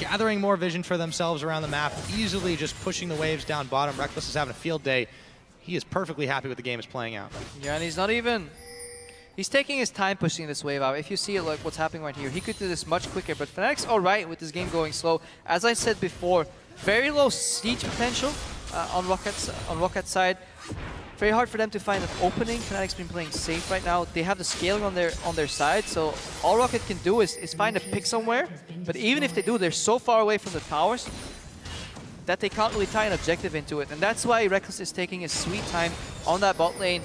gathering more vision for themselves around the map, easily just pushing the waves down bottom. Reckless is having a field day. He is perfectly happy with the game is playing out. Yeah, and he's not even... He's taking his time pushing this wave out. If you see it, like what's happening right here, he could do this much quicker, but Fnatic's alright with this game going slow. As I said before, very low siege potential on Rockat's side. Very hard for them to find an opening. Fnatic's been playing safe right now. They have the scaling on their side, so all Roccat can do is find a pick somewhere. But even if they do, they're so far away from the towers that they can't really tie an objective into it. And that's why Reckless is taking his sweet time on that bot lane.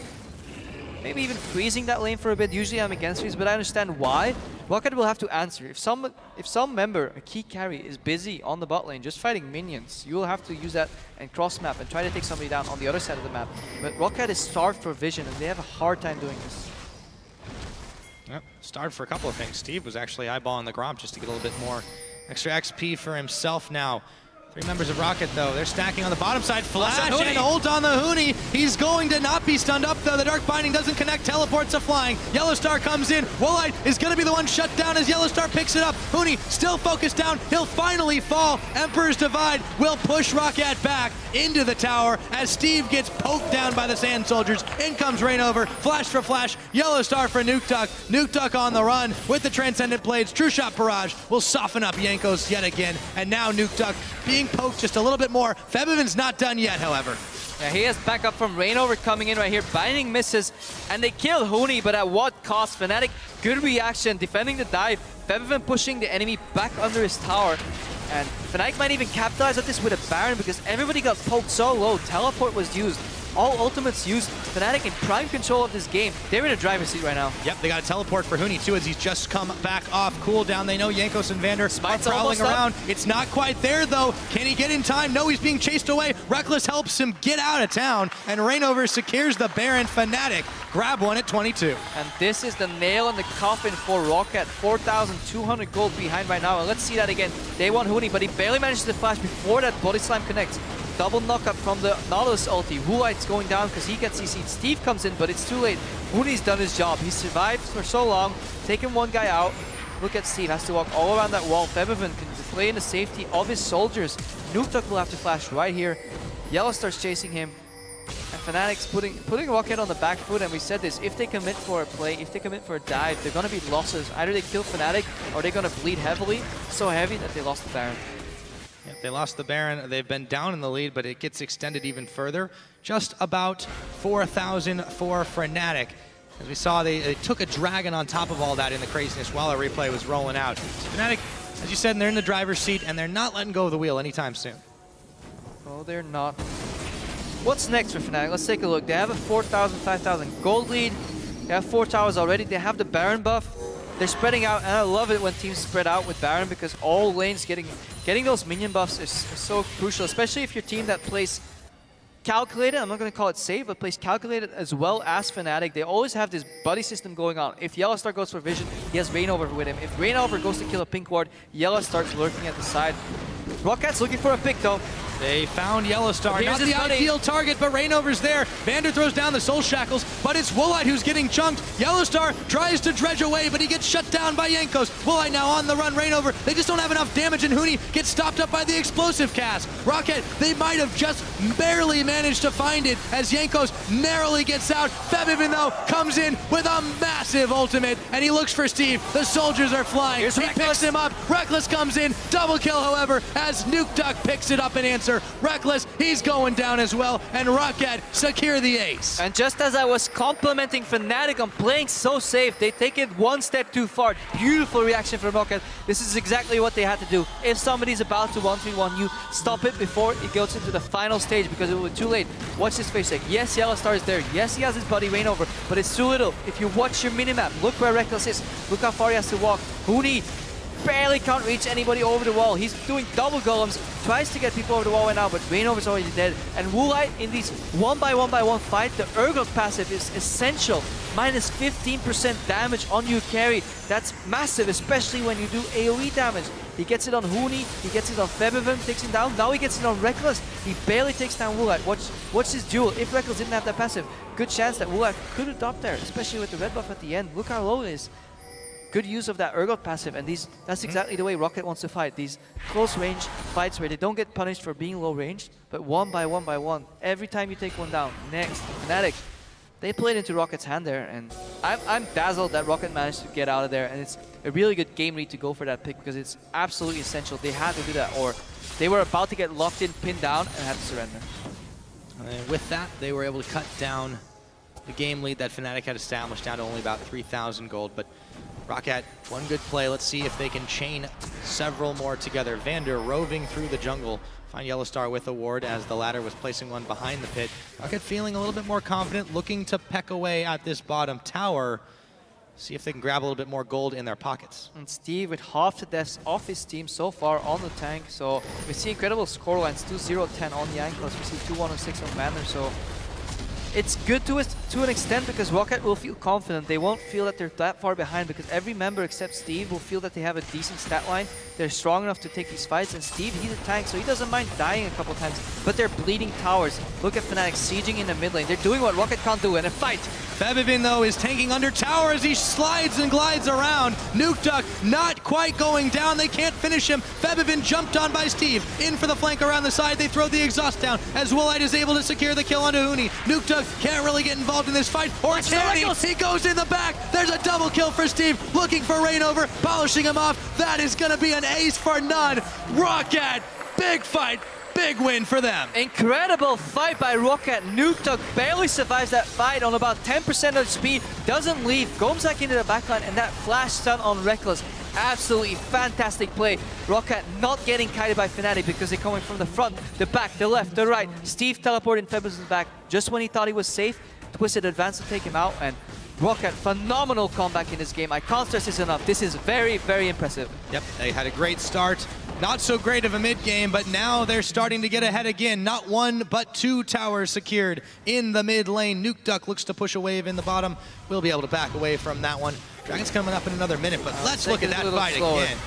Maybe even freezing that lane for a bit. Usually I'm against freeze, but I understand why. Roccat will have to answer. If some member, a key carry, is busy on the bot lane just fighting minions, you will have to use that and cross map and try to take somebody down on the other side of the map. But Roccat is starved for vision and they have a hard time doing this. Yep, starved for a couple of things. Steve was actually eyeballing the Gromp just to get a little bit more extra XP for himself now. 3 members of Roccat, though. They're stacking on the bottom side. Flash and ult on the Huni. He's going to not be stunned up, though. The Dark Binding doesn't connect. Teleports a flying. Yellowstar comes in. Woolite is going to be the one shut down as Yellowstar picks it up. Huni still focused down. He'll finally fall. Emperor's Divide will push Roccat back into the tower as Steve gets poked down by the Sand Soldiers. In comes Rainover. Flash for Flash. Yellowstar for Nukeduck. Nukeduck on the run with the Transcendent Blades. True Shot Barrage will soften up Jankos yet again. And now Nukeduck being poked just a little bit more. Febiven's not done yet, however. Yeah, he has backup from Rainover coming in right here. Binding misses, and they kill Huni, but at what cost? Fnatic, good reaction, defending the dive. Febiven pushing the enemy back under his tower. And Fnatic might even capitalize on this with a Baron because everybody got poked so low. Teleport was used. All ultimates used. Fnatic in prime control of this game. They're in a driver's seat right now. Yep, they got a teleport for Huni too as he's just come back off cooldown. They know Jankos and Vander are prowling around. It's not quite there though. Can he get in time? No, he's being chased away. Reckless helps him get out of town and Rainover secures the Baron. Fnatic grab one at 22. And this is the nail in the coffin for Roccat. 4,200 gold behind right now. And let's see that again. They want Huni, but he barely manages to flash before that body slam connects. Double knockup from the Nautilus ulti. Woolite's going down because he gets CC'd. Steve comes in, but it's too late. Huni's done his job. He survived for so long, taken one guy out. Look at Steve, has to walk all around that wall. Febiven can play in the safety of his soldiers. Nukeduck will have to flash right here. Yellowstar's chasing him. And Fnatic's putting Roccat on the back foot, and we said this, if they commit for a play, if they commit for a dive, they're going to be losses. Either they kill Fnatic, or they're going to bleed heavily. So heavy that they lost the Baron. Yep, they lost the Baron. They've been down in the lead, but it gets extended even further. Just about 4,000 for Fnatic. As we saw, they took a dragon on top of all that in the craziness while our replay was rolling out. Fnatic, as you said, they're in the driver's seat, and they're not letting go of the wheel anytime soon. Oh, they're not. What's next for Fnatic? Let's take a look. They have a 4,000, 5,000 gold lead. They have 4 towers already. They have the Baron buff. They're spreading out, and I love it when teams spread out with Baron because all lanes getting those minion buffs is so crucial, especially if your team that plays calculated, I'm not going to call it safe, but plays calculated as well as Fnatic. They always have this buddy system going on. If Yellowstar goes for vision, he has Rainover with him. If Rainover goes to kill a pink ward, Yellowstar's lurking at the side. Rockat's looking for a pick though. They found Yellowstar. Not the ideal target, but Rainover's there. Vander throws down the Soul Shackles, but it's Woolite who's getting chunked. Yellowstar tries to dredge away, but he gets shut down by Jankos. Woolite now on the run. Rainover, they just don't have enough damage, and Huni gets stopped up by the explosive cast. Roccat, they might have just barely managed to find it as Jankos narrowly gets out. Febiven, though, comes in with a massive ultimate, and he looks for Steve. The soldiers are flying. He picks him up. Reckless comes in. Double kill, however, as Nukeduck picks it up and answers. Reckless, he's going down as well, and Roccat secure the ace. And just as I was complimenting Fnatic on playing so safe, they take it one step too far. Beautiful reaction from Roccat. This is exactly what they had to do. If somebody's about to 1v1 you, stop it before it goes into the final stage because it will be too late. Watch this face like, yes, Yellowstar is there. Yes, he has his buddy Rainover, but it's too little. If you watch your minimap, look where Reckless is. Look how far he has to walk. Huni barely can't reach anybody over the wall. He's doing double golems, tries to get people over the wall right now, but Rainover's already dead. And Woolite in these 1-by-1 fight, the Urgot passive is essential. Minus 15% damage on your carry. That's massive, especially when you do AoE damage. He gets it on Huni, he gets it on Febiven, takes him down. Now he gets it on Reckless. He barely takes down Woolite. Watch this duel. If Reckless didn't have that passive, good chance that Woolite could have dropped there, especially with the red buff at the end. Look how low it is. Good use of that Urgot passive, and that's exactly the way Roccat wants to fight. These close range fights where they don't get punished for being low range, but 1-by-1. Every time you take one down. Next, Fnatic. They played into Rocket's hand there, and I'm dazzled that Roccat managed to get out of there, and it's a really good game read to go for that pick because it's absolutely essential. They had to do that, or they were about to get locked in, pinned down, and had to surrender. And with that, they were able to cut down the game lead that Fnatic had established down to only about 3,000 gold, but Roccat, one good play. Let's see if they can chain several more together. Vander roving through the jungle. Find Yellowstar with a ward as the ladder was placing one behind the pit. Roccat feeling a little bit more confident, looking to peck away at this bottom tower. see if they can grab a little bit more gold in their pockets. And Steve with half the deaths off his team so far on the tank. So we see incredible scorelines, 2-0-10 on the Ankles. We see 2-1-6 on Manner. So it's good to an extent because Roccat will feel confident. They won't feel that they're that far behind because every member except Steve will feel that they have a decent stat line. They're strong enough to take these fights, and Steve, he's a tank, so he doesn't mind dying a couple times. But they're bleeding towers. Look at Fnatic sieging in the mid lane. They're doing what Roccat can't do in a fight. Febivin, though, is tanking under tower as he slides and glides around. Nukeduck not quite going down. They can't finish him. Febivin jumped on by Steve. In for the flank around the side. They throw the exhaust down as Woolite is able to secure the kill onto Huni. Nukeduck can't really get involved in this fight. Or can he? He goes in the back. There's a double kill for Steve. Looking for Rainover, polishing him off. That is going to be an ace for none. Roccat, big fight. Big win for them. Incredible fight by Roccat. Nukeduck barely survives that fight on about 10% of speed. Doesn't leave. Goes back into the backline, and that flash stun on Reckless. Absolutely fantastic play. Roccat not getting kited by Fnatic because they're coming from the front, the back, the left, the right. Steve teleported Febiven's back just when he thought he was safe. Twisted advance to take him out, and Roccat, phenomenal comeback in this game. I can't stress this enough. This is very, very impressive. Yep, they had a great start. Not so great of a mid game, but now they're starting to get ahead again. Not one, but two towers secured in the mid lane. Nukeduck looks to push a wave in the bottom. We'll be able to back away from that one. Dragon's coming up in another minute, but let's look at that fight again.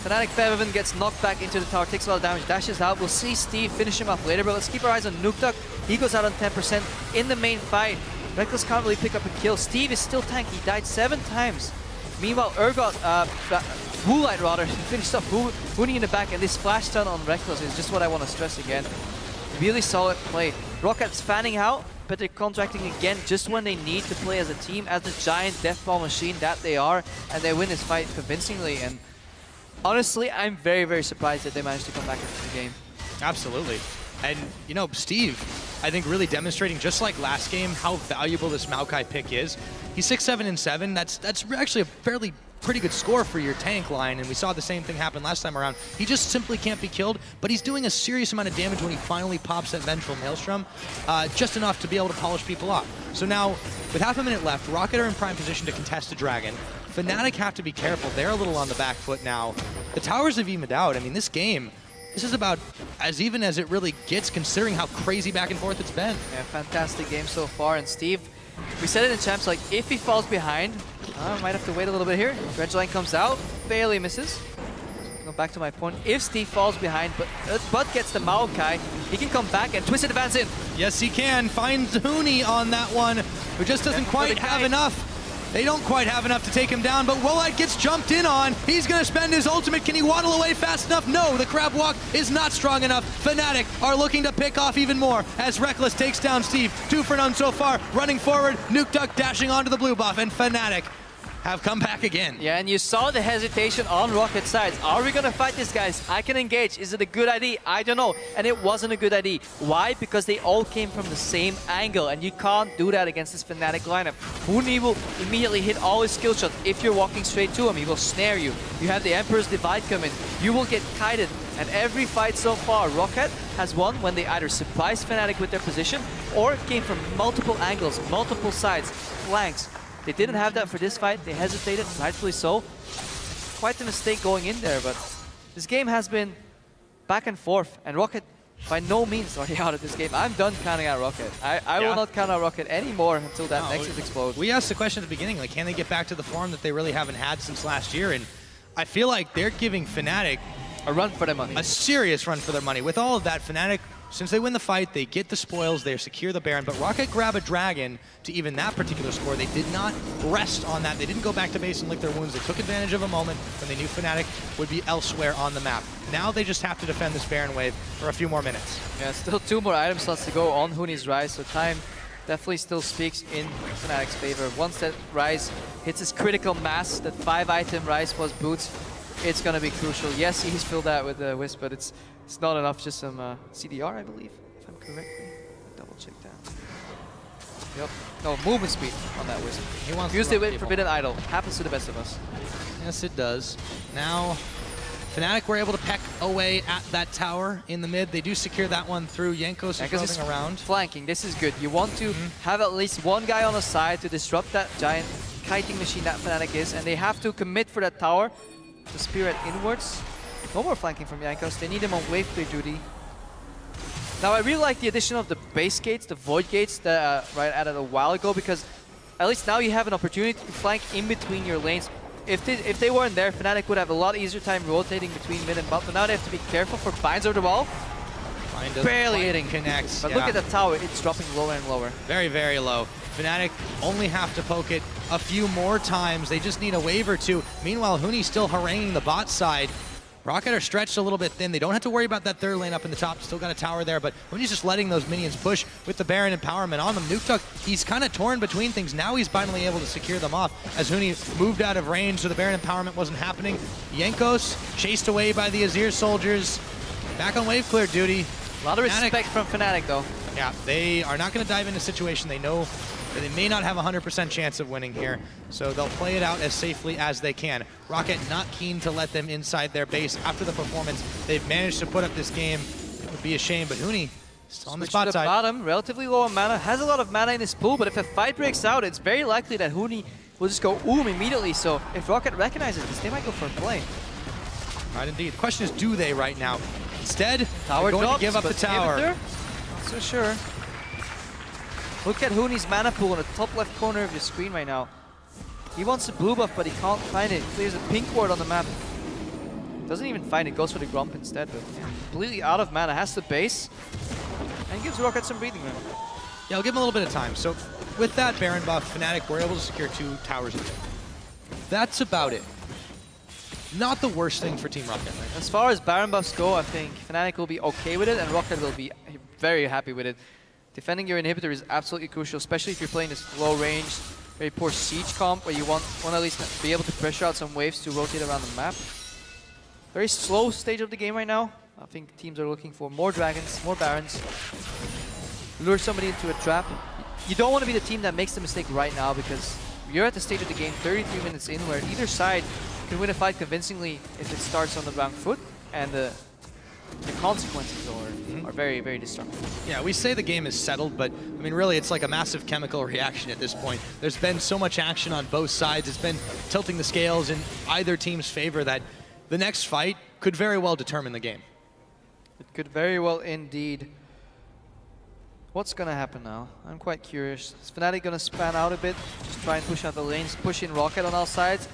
Fnatic Febiven gets knocked back into the tower, takes a lot of damage, dashes out. We'll see Steve finish him up later, but let's keep our eyes on Nukeduck. He goes out on 10% in the main fight. Reckless can't really pick up a kill. Steve is still tanky. He died 7 times. Meanwhile, Woolite rather, finished off Huni in the back, and this flash stun on Reckless is just what I want to stress again. Really solid play. Rocket's fanning out, but they're contracting again just when they need to play as a team, as the giant deathball machine that they are, and they win this fight convincingly. And honestly, I'm very, very surprised that they managed to come back into the game. Absolutely. And, you know, Steve, I think really demonstrating, just like last game, how valuable this Maokai pick is. He's 6-7 and 7. That's actually a pretty good score for your tank line, and we saw the same thing happen last time around. He just simply can't be killed, but he's doing a serious amount of damage when he finally pops that Vengeful Maelstrom, just enough to be able to polish people off. So now, with half a minute left, Roccat are in prime position to contest a dragon. Fnatic have to be careful. They're a little on the back foot now. The towers have evened out. I mean, this game, this is about as even as it really gets, considering how crazy back and forth it's been. Yeah, fantastic game so far. And Steve, we said it in champs, like, if he falls behind, might have to wait a little bit here. Dredgeline comes out, barely misses. Go back to my point. If Steve falls behind, but gets the Maokai, he can come back and twist it advance in. Yes, he can. Finds Huni on that one, who just doesn't quite have enough. They don't quite have enough to take him down, but Woolite gets jumped in on. He's going to spend his ultimate. Can he waddle away fast enough? No, the crab walk is not strong enough. Fnatic are looking to pick off even more as Reckless takes down Steve. 2 for none so far. Running forward, Nukeduck dashing onto the blue buff, and Fnatic have come back again. Yeah, and you saw the hesitation on Rocket's sides. Are we going to fight these guys? I can engage. Is it a good idea? I don't know. And it wasn't a good idea. Why? Because they all came from the same angle, and you can't do that against this Fnatic lineup. Huni will immediately hit all his skill shots. If you're walking straight to him, he will snare you. You have the Emperor's Divide come in. You will get kited. And every fight so far, Roccat has won when they either surprised Fnatic with their position or came from multiple angles, multiple sides, flanks. They didn't have that for this fight. They hesitated, rightfully so. Quite a mistake going in there, but this game has been back and forth, and Roccat by no means are they out of this game. I'm done counting out Roccat. I will not count out Roccat anymore until that Nexus explodes. We asked the question at the beginning, like, can they get back to the form that they really haven't had since last year? And I feel like they're giving Fnatic a run for their money. A serious run for their money. With all of that, Fnatic, since they win the fight, they get the spoils, they secure the Baron, but Roccat grab a dragon to even that particular score. They did not rest on that. They didn't go back to base and lick their wounds. They took advantage of a moment when they knew Fnatic would be elsewhere on the map. Now they just have to defend this Baron wave for a few more minutes. Yeah, still 2 more item slots to go on Huni's Rise, so time definitely still speaks in Fnatic's favor. Once that Rise hits his critical mass, that 5-item Rise plus boots, it's going to be crucial. Yes, he's filled that with the Wisp, but it's not enough, just some CDR, I believe, if I'm correctly. Double check that. Yep. No, movement speed on that Wisp. He wants Use it with Forbidden Idol. Happens to the best of us. Yes, it does. Now, Fnatic were able to peck away at that tower in the mid. They do secure that one through Jankos roving around. Flanking, this is good. You want to have at least one guy on the side to disrupt that giant kiting machine that Fnatic is, and they have to commit for that tower to spear it inwards. No more flanking from Jankos. They need him on wave clear duty. Now I really like the addition of the base gates, the void gates that right added a while ago, because at least now you have an opportunity to flank in between your lanes. If they weren't there, Fnatic would have a lot easier time rotating between mid and bot, but now they have to be careful for binds over the wall. Barely hitting. Connects. But look at the tower, it's dropping lower and lower. Very, very low. Fnatic only have to poke it a few more times. They just need a wave or two. Meanwhile, Huni's still haranguing the bot side. Roccat are stretched a little bit thin. They don't have to worry about that third lane up in the top. Still got a tower there, but Huni's just letting those minions push with the Baron empowerment on them. Nukeduck, he's kind of torn between things. Now he's finally able to secure them off as Huni moved out of range, so the Baron empowerment wasn't happening. Jankos chased away by the Azir soldiers. Back on wave clear duty. A lot of respect from Fnatic though. Yeah, they are not going to dive into a situation they know that they may not have a 100% chance of winning here, so they'll play it out as safely as they can. Roccat not keen to let them inside their base after the performance they've managed to put up this game. It would be a shame, but Huni still on the spot side. Bottom, relatively low on mana, has a lot of mana in his pool, but if a fight breaks out, it's very likely that Huni will just go immediately, so if Roccat recognizes this, they might go for a play. Right, indeed. The question is, do they right now? Instead, tower they're going drops, to give up the tower. Not so sure. Look at Huni's mana pool in the top left corner of your screen right now. He wants a blue buff, but he can't find it. Clears a pink ward on the map. Doesn't even find it, goes for the Grump instead, but yeah, completely out of mana. Has the base, and gives Roccat some breathing room. Yeah, I'll give him a little bit of time. So with that Baron buff, Fnatic were able to secure 2 towers. That's about it. Not the worst thing for Team Roccat. Right? As far as Baron buffs go, I think Fnatic will be okay with it, and Roccat will be very happy with it. Defending your inhibitor is absolutely crucial, especially if you're playing this low range, very poor siege comp, where you want to at least be able to pressure out some waves to rotate around the map. Very slow stage of the game right now. I think teams are looking for more dragons, more barons. Lure somebody into a trap. You don't want to be the team that makes the mistake right now, because you're at the stage of the game 33 minutes in where either side can win a fight convincingly if it starts on the wrong foot, and the consequences are very, very destructive. Yeah, we say the game is settled, but I mean, really, it's like a massive chemical reaction at this point. There's been so much action on both sides. It's been tilting the scales in either team's favor that the next fight could very well determine the game. It could very well indeed. What's going to happen now? I'm quite curious. Is Fnatic going to span out a bit? Just try and push out the lanes, push in Roccat on all sides?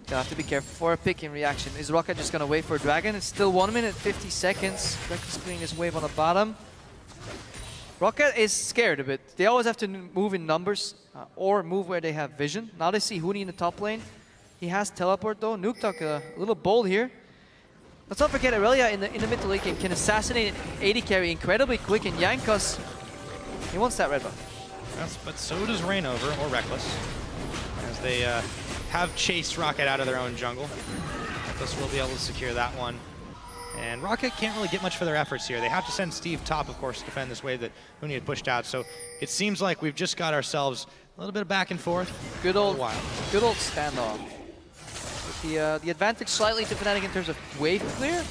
Gonna have to be careful for a pick in reaction. Is Roccat just gonna wait for a dragon? It's still 1 minute 50 seconds. Reckless clearing his wave on the bottom. Roccat is scared a bit. They always have to move in numbers or move where they have vision. Now they see Huni in the top lane. He has teleport though. Nukeduck a little bold here. Let's not forget Aurelia in the mid to late game can assassinate an AD carry incredibly quick, and Jankos, he wants that red buff. Yes, but so does Reignover or Reckless, as they have chased Roccat out of their own jungle. Reckless will be able to secure that one. And Roccat can't really get much for their efforts here. They have to send Steve top, of course, to defend this wave that Huni had pushed out. So it seems like we've just got ourselves a little bit of back and forth. Good old standoff. With the advantage slightly to Fnatic in terms of wave clear,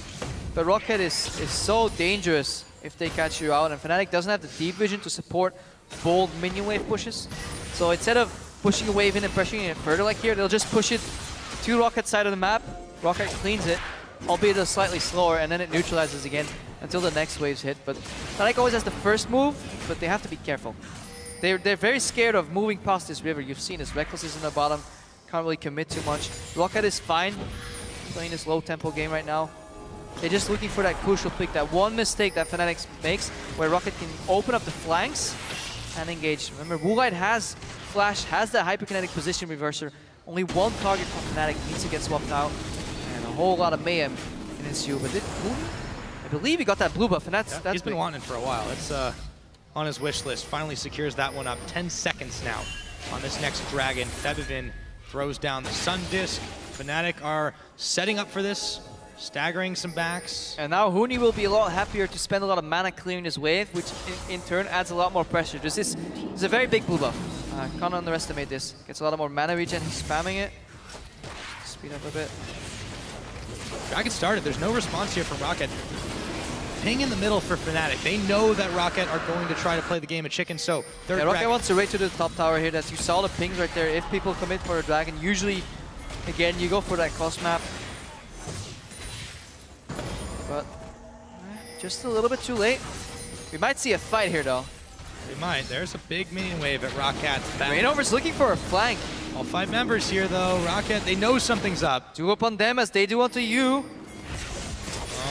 but Roccat is so dangerous if they catch you out, and Fnatic doesn't have the deep vision to support bold minion wave pushes. So instead of pushing a wave in and pressuring it further like here, they'll just push it to Rockat's side of the map. Roccat cleans it, albeit a slightly slower, and then it neutralizes again until the next waves hit. But Fnatic always has the first move, but they have to be careful. They're very scared of moving past this river. You've seen his Reckless is in the bottom, can't really commit too much. Roccat is fine, playing this low tempo game right now. They're just looking for that crucial pick, that one mistake that Fnatic makes, where Roccat can open up the flanks and engage. Remember, Woolite has Flash, has that hyperkinetic position reverser. Only one target from Fnatic needs to get swapped out, and a whole lot of mayhem can ensue. But I believe he got that blue buff, and that's he's been wanting it for a while. It's on his wish list. Finally secures that one up. 10 seconds now on this next dragon. Febivin throws down the Sun Disc. Fnatic are setting up for this, staggering some backs. And now Huni will be a lot happier to spend a lot of mana clearing his wave, which in turn adds a lot more pressure. This is a very big blue buff. Can't underestimate this. Gets a lot of more mana regen. He's spamming it. Speed up a bit. Dragon started. There's no response here from Roccat. ping in the middle for Fnatic. They know that Roccat are going to try to play the game of chicken, so third Roccat wants to raid to the top tower here. That you saw the pings right there. If people commit for a dragon, usually, again, you go for that cost map. But just a little bit too late. We might see a fight here, though. They might. There's a big minion wave at Rockat's back. Rainover's looking for a flank. All 5 members here, though. Roccat, they know something's up. Do up on them as they do onto you.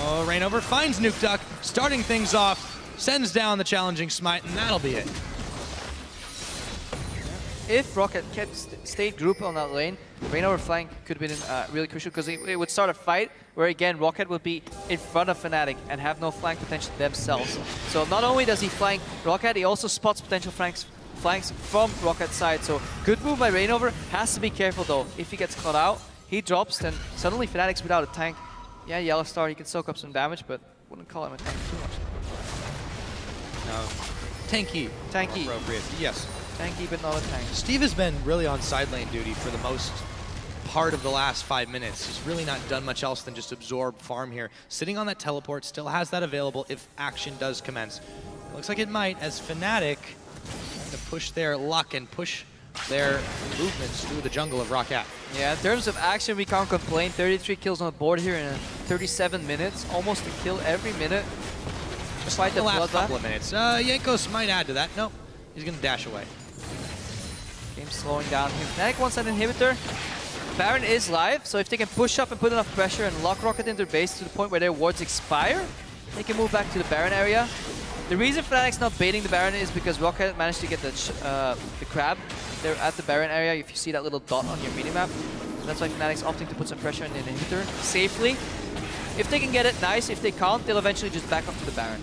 Oh, Rainover finds Nuke Duck, starting things off, sends down the challenging smite, and that'll be it. If Roccat stayed group on that lane, Rainover flank could have been really crucial because it would start a fight where, again, Roccat would be in front of Fnatic and have no flank potential themselves. So not only does he flank Roccat, he also spots potential flanks from Rockat's side. So good move by Rainover. Has to be careful, though. If he gets caught out, he drops, then suddenly Fnatic's without a tank. Yeah, Yellow Star, he can soak up some damage, but wouldn't call him a tank too much. No. Tanky. Tanky. Appropriate. Yes. Tanky, but not a tank. Steve has been really on side lane duty for the most part of the last 5 minutes. He's really not done much else than just absorb farm here. Sitting on that teleport, still has that available if action does commence. It looks like it might, as Fnatic trying to push their luck and push their movements through the jungle of Roccat. Yeah, in terms of action, we can't complain. 33 kills on the board here in 37 minutes. Almost a kill every minute. Despite the last bloodbath. couple of minutes. Jankos might add to that. Nope. He's going to dash away. Game's slowing down here. Fnatic wants that inhibitor. Baron is live, so if they can push up and put enough pressure and lock Roccat into their base to the point where their wards expire, they can move back to the Baron area. The reason Fnatic's not baiting the Baron is because Roccat managed to get the crab. They're at the Baron area, if you see that little dot on your minimap. That's why Fnatic's opting to put some pressure on the inhibitor safely. If they can get it, nice. If they can't, they'll eventually just back up to the Baron.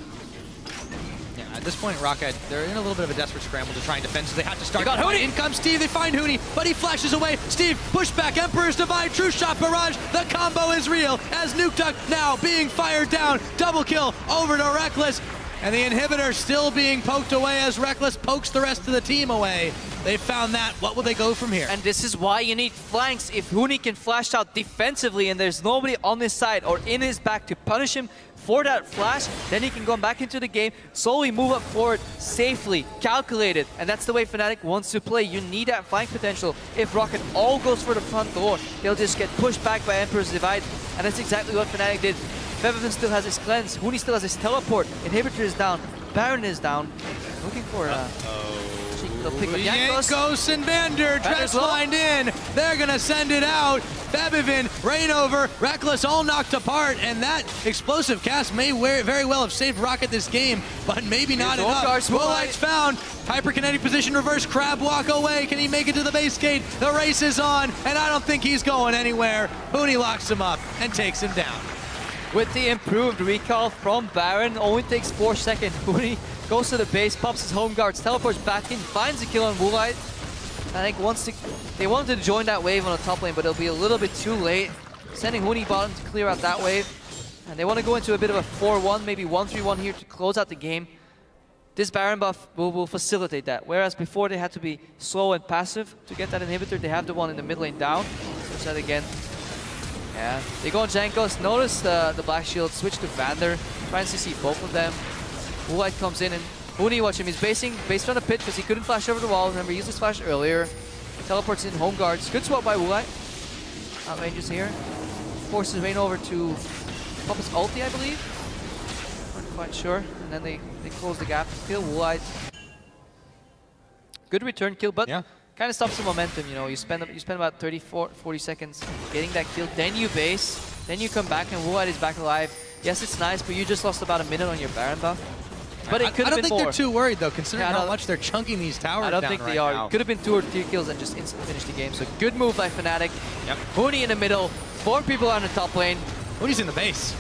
Yeah, at this point, Roccat, they're in a little bit of a desperate scramble to try and defend, so they have to start. They got Huni! In comes Steve, they find Huni, but he flashes away. Steve, push back, Emperor's Divine, True Shot Barrage. The combo is real as Nuke Duck now being fired down. Double kill over to Reckless. And the inhibitor still being poked away as Reckless pokes the rest of the team away. They found that. What will they go from here? And this is why you need flanks. If Huni can flash out defensively and there's nobody on his side or in his back to punish him for that flash, then he can go back into the game, slowly move up forward, safely, calculated. And that's the way Fnatic wants to play. You need that flank potential. If Roccat all goes for the front door, they'll just get pushed back by Emperor's Divide. And that's exactly what Fnatic did. Febiven still has his cleanse, Huni still has his teleport, inhibitor is down, Baron is down. Looking for little pick with Jankos and Vander, Drex lined in. They're gonna send it out. Febiven, Rainover, Reckless all knocked apart, and that explosive cast may very well have saved Roccat this game, but maybe not enough. Woolite's found. Hyperkinetic position, reverse crab walk away. Can he make it to the base gate? The race is on, and I don't think he's going anywhere. Huni locks him up and takes him down. With the improved recall from Baron, only takes 4 seconds. Huni goes to the base, pops his home guards, teleports back in, finds a kill on Woolite. I think they wanted to join that wave on the top lane, but it'll be a little bit too late. Sending Huni bottom to clear out that wave. And they want to go into a bit of a 4-1, maybe 1-3-1 here to close out the game. This Baron buff will facilitate that. Whereas before they had to be slow and passive to get that inhibitor, they have the one in the mid lane down. Push that again. Yeah, they go on Jankos. Notice the Black Shield switch to Vander. Trying to see both of them. Woolite comes in and Huni, watch him. He's based on the pit because he couldn't flash over the wall. Remember, he used his flash earlier. Teleports in home guards. Good swap by Woolite. Outranges here. Forces Rainover to pop his ulti, I believe. Not quite sure. And then they close the gap. Kill Woolite. Good return kill, but yeah, kind of stops the momentum. You know, you spend about 40 seconds getting that kill, then you base, then you come back, and Woolite is back alive. Yes, it's nice, but you just lost about a minute on your Baron buff. But it could have been more. I don't think they're too worried though, considering how much they're chunking these towers down. I don't think they are. It could have been 2 or 3 kills and just instantly finish the game. So good move by Fnatic. Yep. Huni in the middle, 4 people on the top lane. Huni's in the base.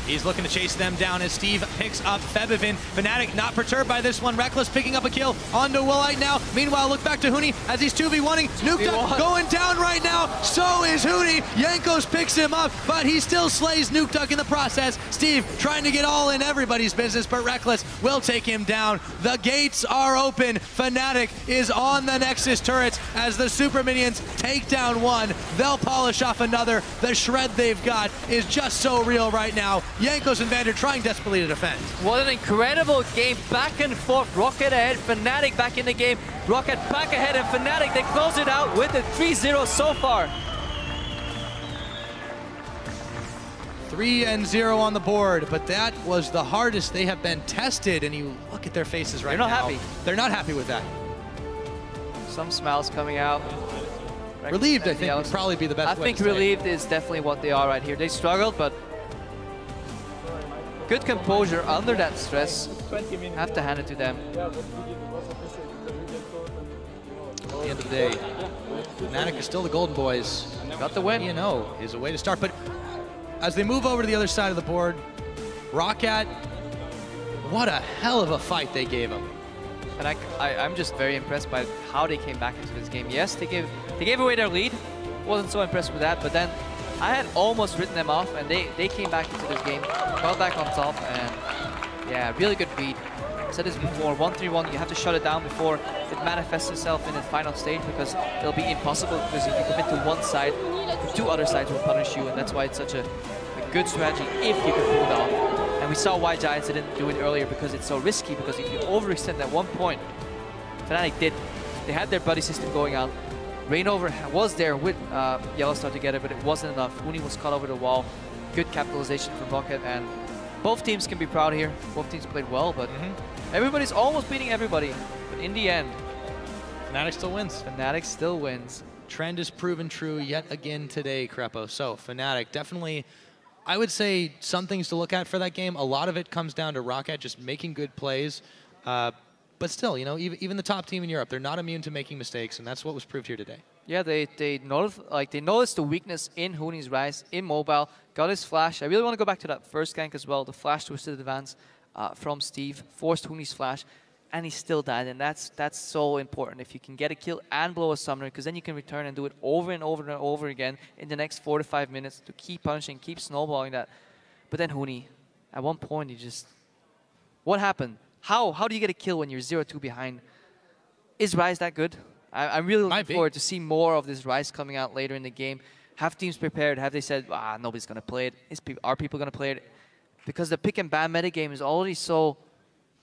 He's looking to chase them down as Steve picks up Febiven. Fnatic not perturbed by this one. Reckless picking up a kill onto Woolite now. Meanwhile, look back to Huni as he's 2v1ing. Nuke Duck going down right now. So is Huni. Jankos picks him up, but he still slays Nuke Duck in the process. Steve trying to get all in everybody's business, but Reckless will take him down. The gates are open. Fnatic is on the Nexus turrets as the super minions take down one. They'll polish off another. The shred they've got is just so real right now. Jankos and Vander trying desperately to defend. What an incredible game, back and forth. Roccat ahead, Fnatic back in the game. Roccat back ahead, and Fnatic, they close it out with a 3-0 so far. 3-0 on the board, but that was the hardest they have been tested, and you look at their faces right now. They're not happy. They're not happy with that. Some smiles coming out. Relieved, I think, would probably be the best way I think to say it. relieved is definitely what they are right here. They struggled, but good composure under that stress. Have to hand it to them. At the end of the day, Fnatic is still the Golden Boys. Got the win. Is a way to start, but as they move over to the other side of the board, Roccat, what a hell of a fight they gave him. And I'm just very impressed by how they came back into this game. Yes, they gave away their lead. Wasn't so impressed with that, but then I had almost written them off, and they came back into this game, got back on top, and yeah, really good beat. I said this before, 1-3-1, you have to shut it down before it manifests itself in the final stage, because it'll be impossible, because if you commit to one side, the two other sides will punish you, and that's why it's such a good strategy if you can pull it off. And we saw why Giants didn't do it earlier, because it's so risky, because if you overextend at one point, Fnatic did. They had their buddy system going on. Rainover was there with Yellowstar together, but it wasn't enough. Huni was caught over the wall. Good capitalization from Roccat, and both teams can be proud here. Both teams played well, but everybody's almost beating everybody. But in the end, Fnatic still wins. Fnatic still wins. Trend is proven true yet again today, Crepo. So Fnatic definitely, I would say, some things to look at for that game. A lot of it comes down to Roccat just making good plays. But still, even the top team in Europe, they're not immune to making mistakes, and that's what was proved here today. Yeah, they noticed the weakness in Huni's Rise, in mobile, got his flash. I really want to go back to that first gank as well. The flash twisted advance from Steve, forced Huni's flash, and he still died, and that's so important. If you can get a kill and blow a summoner, because then you can return and do it over and over and over again in the next 4 to 5 minutes to keep punishing, keep snowballing that. But then Huni, at one point, he just... What happened? How do you get a kill when you're 0-2 behind? Is Rise that good? I'm really looking forward to see more of this Rise coming out later in the game. Have teams prepared? Have they said, nobody's going to play it? Are people going to play it? Because the pick and ban metagame is already so,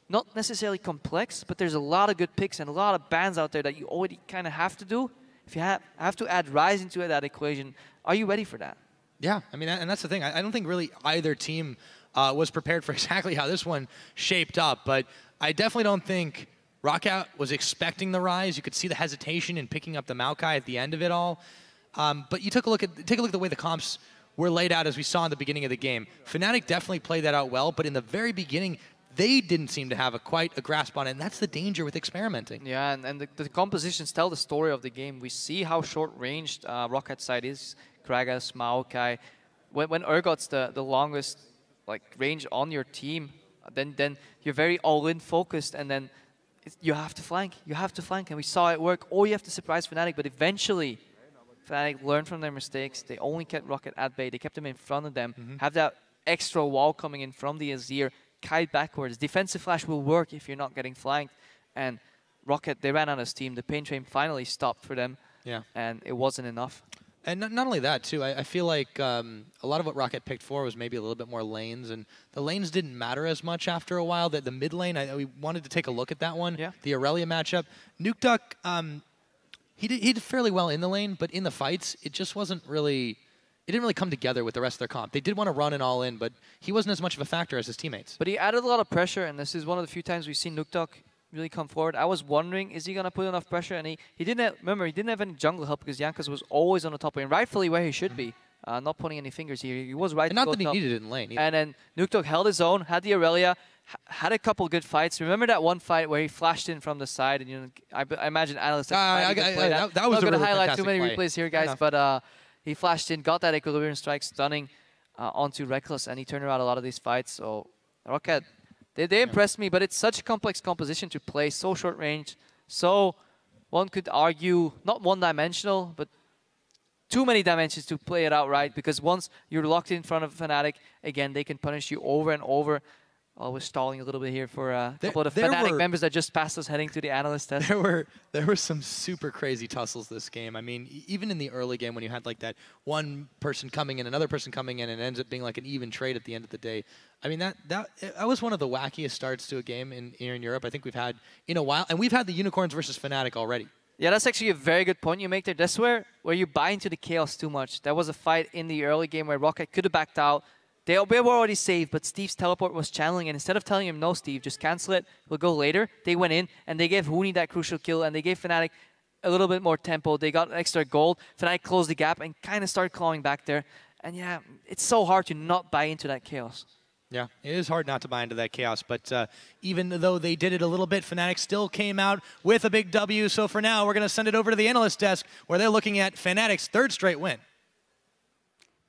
not necessarily complex, but there's a lot of good picks and a lot of bans out there that you already kind of have to do. If you have to add Rise into that equation, are you ready for that? Yeah, I mean, and that's the thing. I don't think really either team was prepared for exactly how this one shaped up, but I definitely don't think Roccat was expecting the Rise. You could see the hesitation in picking up the Maokai at the end of it all. But you take a look at the way the comps were laid out as we saw in the beginning of the game. Fnatic definitely played that out well, but in the very beginning, they didn't seem to have quite a grasp on it, and that's the danger with experimenting. Yeah, and the compositions tell the story of the game. We see how short-ranged Rockat's side is. Gragas, Maokai. When Urgot's the longest range on your team, then you're very all-in focused, and then you have to flank. You have to flank, and we saw it work. Or you have to surprise Fnatic, but eventually Fnatic learned from their mistakes. They only kept Roccat at bay. They kept them in front of them. Have that extra wall coming in from the Azir. Kite backwards. Defensive flash will work if you're not getting flanked. And Roccat, they ran out of steam. The pain train finally stopped for them. Yeah. And it wasn't enough. And not only that, too, I feel like a lot of what Roccat picked for was maybe a little bit more lanes, and the lanes didn't matter as much after a while. The mid lane, we wanted to take a look at that one, the Aurelia matchup. Nukeduck, he did fairly well in the lane, but in the fights, it just wasn't really... It didn't really come together with the rest of their comp. They did want to run it all in, but he wasn't as much of a factor as his teammates. But he added a lot of pressure, and this is one of the few times we've seen Nukeduck really come forward. I was wondering, is he going to put enough pressure? And he didn't have, remember, he didn't have any jungle help because Jankos was always on the top lane, rightfully where he should be. Not pointing any fingers here. He was right. And not that he needed it in lane either. And then Nukeduck held his own, had the Aurelia, had a couple good fights. Remember that one fight where he flashed in from the side, and I imagine analysts that was not going to highlight too many replays here, guys, but he flashed in, got that equilibrium strike, stunning onto Reckless, and he turned around a lot of these fights. So Roccat, they impressed me, but it's such a complex composition to play, so short range, so one could argue not one-dimensional, but too many dimensions to play it out right, because once you're locked in front of Fnatic, again, they can punish you over and over. Always stalling a little bit here for a There- couple of the there Fnatic were- members that just passed us heading to the analyst desk. There were some super crazy tussles this game. I mean, even in the early game when you had like that one person coming in, another person coming in, and it ends up being like an even trade at the end of the day. I mean, that was one of the wackiest starts to a game here in Europe I think we've had in a while, and we've had the Unicorns versus Fnatic already. Yeah, that's actually a very good point you make there. That's where you buy into the chaos too much. There was a fight in the early game where Roccat could have backed out. They were already saved, but Steve's teleport was channeling, and instead of telling him, no, Steve, just cancel it, we'll go later, they went in, and they gave Huni that crucial kill, and they gave Fnatic a little bit more tempo. They got extra gold. Fnatic closed the gap and kind of started clawing back there. And yeah, it's so hard to not buy into that chaos. Yeah, it is hard not to buy into that chaos, but even though they did it a little bit, Fnatic still came out with a big W, so for now, we're going to send it over to the analyst desk, where they're looking at Fnatic's third straight win.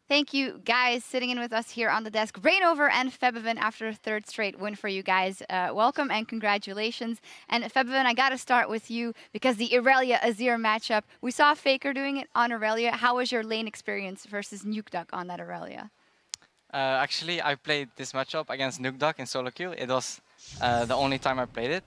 Thank you, guys, sitting in with us here on the desk. Rainover and Febiven after a third straight win for you guys. Welcome and congratulations. And Febiven, I got to start with you because the Irelia-Azir matchup, we saw Faker doing it on Irelia. How was your lane experience versus Nukeduck on that Irelia? Actually, I played this matchup against Nukeduck in solo queue. It was the only time I played it,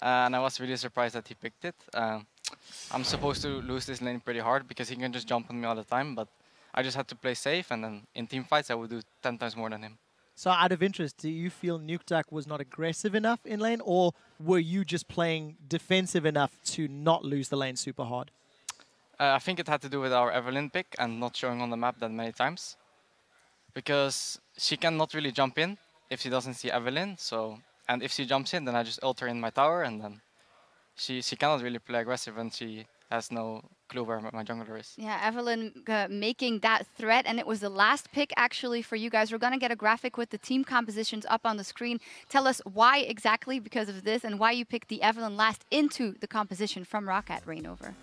and I was really surprised that he picked it. I'm supposed to lose this lane pretty hard because he can just jump on me all the time, but I just had to play safe, and then in team fights, I would do 10 times more than him. So out of interest, do you feel Nukeduck was not aggressive enough in lane, or were you just playing defensive enough to not lose the lane super hard? I think it had to do with our Evelyn pick and not showing on the map that many times. Because she cannot really jump in if she doesn't see Evelyn, and if she jumps in, then I just ult her in my tower, and then she cannot really play aggressive when she has no clue where my jungler is. Yeah, Evelyn making that threat, and it was the last pick actually for you guys. We're going to get a graphic with the team compositions up on the screen. Tell us why exactly because of this and why you picked the Evelyn last into the composition from Roccat Rainover.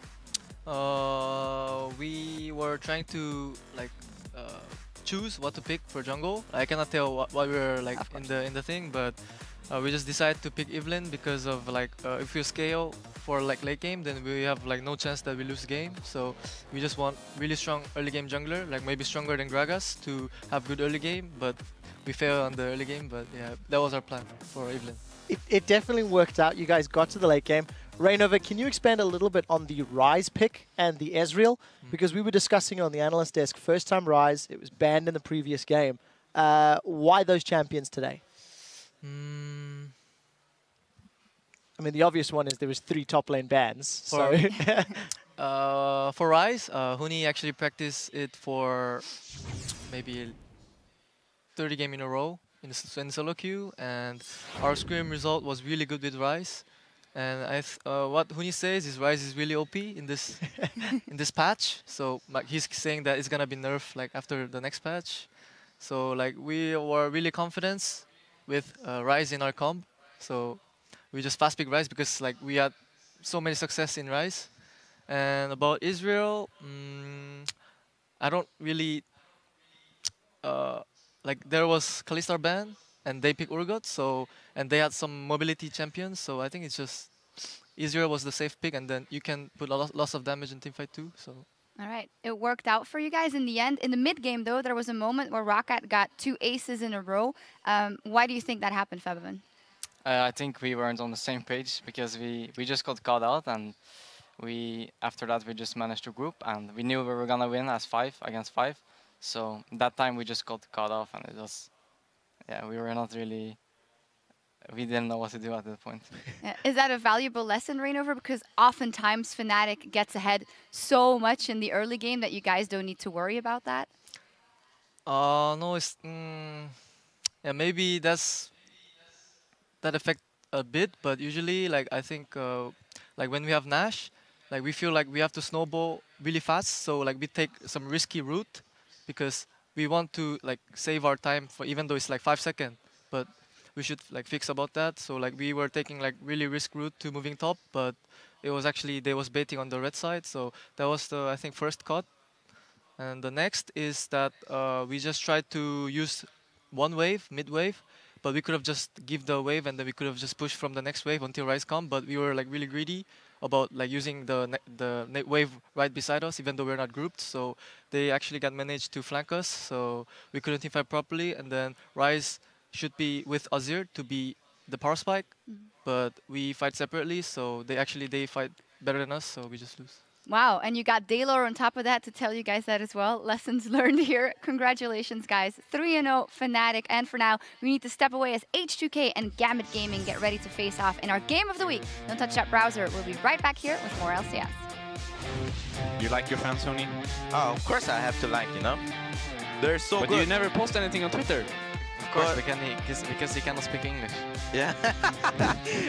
We were trying to choose what to pick for jungle. I cannot tell what we were like in the thing, but we just decided to pick Evelyn because of if we scale for late game, then we have no chance that we lose the game. So we just want really strong early game jungler, maybe stronger than Gragas to have good early game. But we failed on the early game. But yeah, that was our plan for Evelyn. It definitely worked out. You guys got to the late game. Rainover, can you expand a little bit on the Ryze pick and the Ezreal? Because we were discussing on the analyst desk, first time Ryze, it was banned in the previous game. Why those champions today? I mean, the obvious one is there was 3 top lane bans. For Ryze, Huni actually practiced it for maybe 30 games in a row in solo queue, and our scrim result was really good with Ryze. And what Huni says is Ryze is really OP in this in this patch. So he's saying that it's gonna be nerfed after the next patch. So we were really confident with Ryze in our comp. So we just fast pick Ryze because we had so many success in Ryze. And about Israel, I don't really there was Kalista ban and they picked Urgot, and they had some mobility champions, so I think it's just Israel was the safe pick, and then you can put lots of damage in teamfight too. So. All right, it worked out for you guys in the end. In the mid game though, there was a moment where Roccat got 2 aces in a row. Why do you think that happened, Febiven? I think we weren't on the same page because we just got caught out, and after that we just managed to group, and we knew we were gonna win as 5 against 5. So that time we just got caught off, and it was, yeah, we didn't know what to do at that point. Yeah. Is that a valuable lesson, Rainover? Because oftentimes Fnatic gets ahead so much in the early game that you guys don't need to worry about that? No, it's yeah, maybe that affect a bit, but usually I think when we have Nash, we feel we have to snowball really fast, so we take some risky route because we want to save our time for, even though it's 5 seconds, but we should fix about that. So we were taking really risk route to moving top, but it was actually they was baiting on the red side, so that was the I think first cut. And the next is that we just tried to use one wave, mid wave, but we could have just give the wave and then we could have just pushed from the next wave until Ryze come, but we were really greedy about using the wave right beside us, even though we're not grouped. So they actually managed to flank us, so we couldn't teamfight properly. And then Ryze should be with Azir to be the power spike, but we fight separately, so they fight better than us, so we just lose. Wow, and you got Daylor on top of that to tell you guys that as well. Lessons learned here. Congratulations, guys. 3-0 Fnatic, and for now, we need to step away as H2K and Gambit Gaming get ready to face off in our Game of the Week. Don't touch that browser. We'll be right back here with more LCS. You like your fans, Tony? Oh, of course I have to like, you know? They're so But good. you never post anything on Twitter. Of course, because he cannot speak English. Yeah.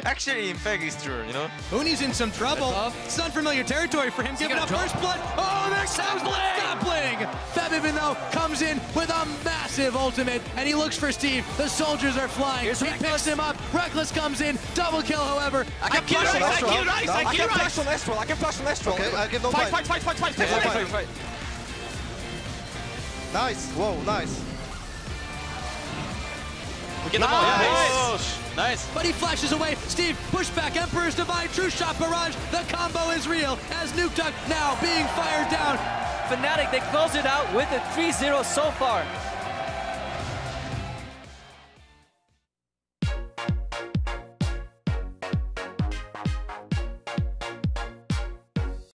Actually, in fact, it's true, you know? Huni's in some trouble. It's unfamiliar territory for him, giving up first blood. Oh, there comes Bloodstoppling! Feb, even though, comes in with a massive ultimate, and he looks for Steve. The soldiers are flying. He picks him up. Reckless comes in. Double kill, however. I can flash on Astral. I can flash on Astral. Okay, I give no Fight. Nice. Whoa, nice. We get them all. Nice. But he flashes away. Steve, push back. Emperor's Divine, True Shot Barrage. The combo is real as Nuke Duck now being fired down. Fnatic, they close it out with a 3-0 so far.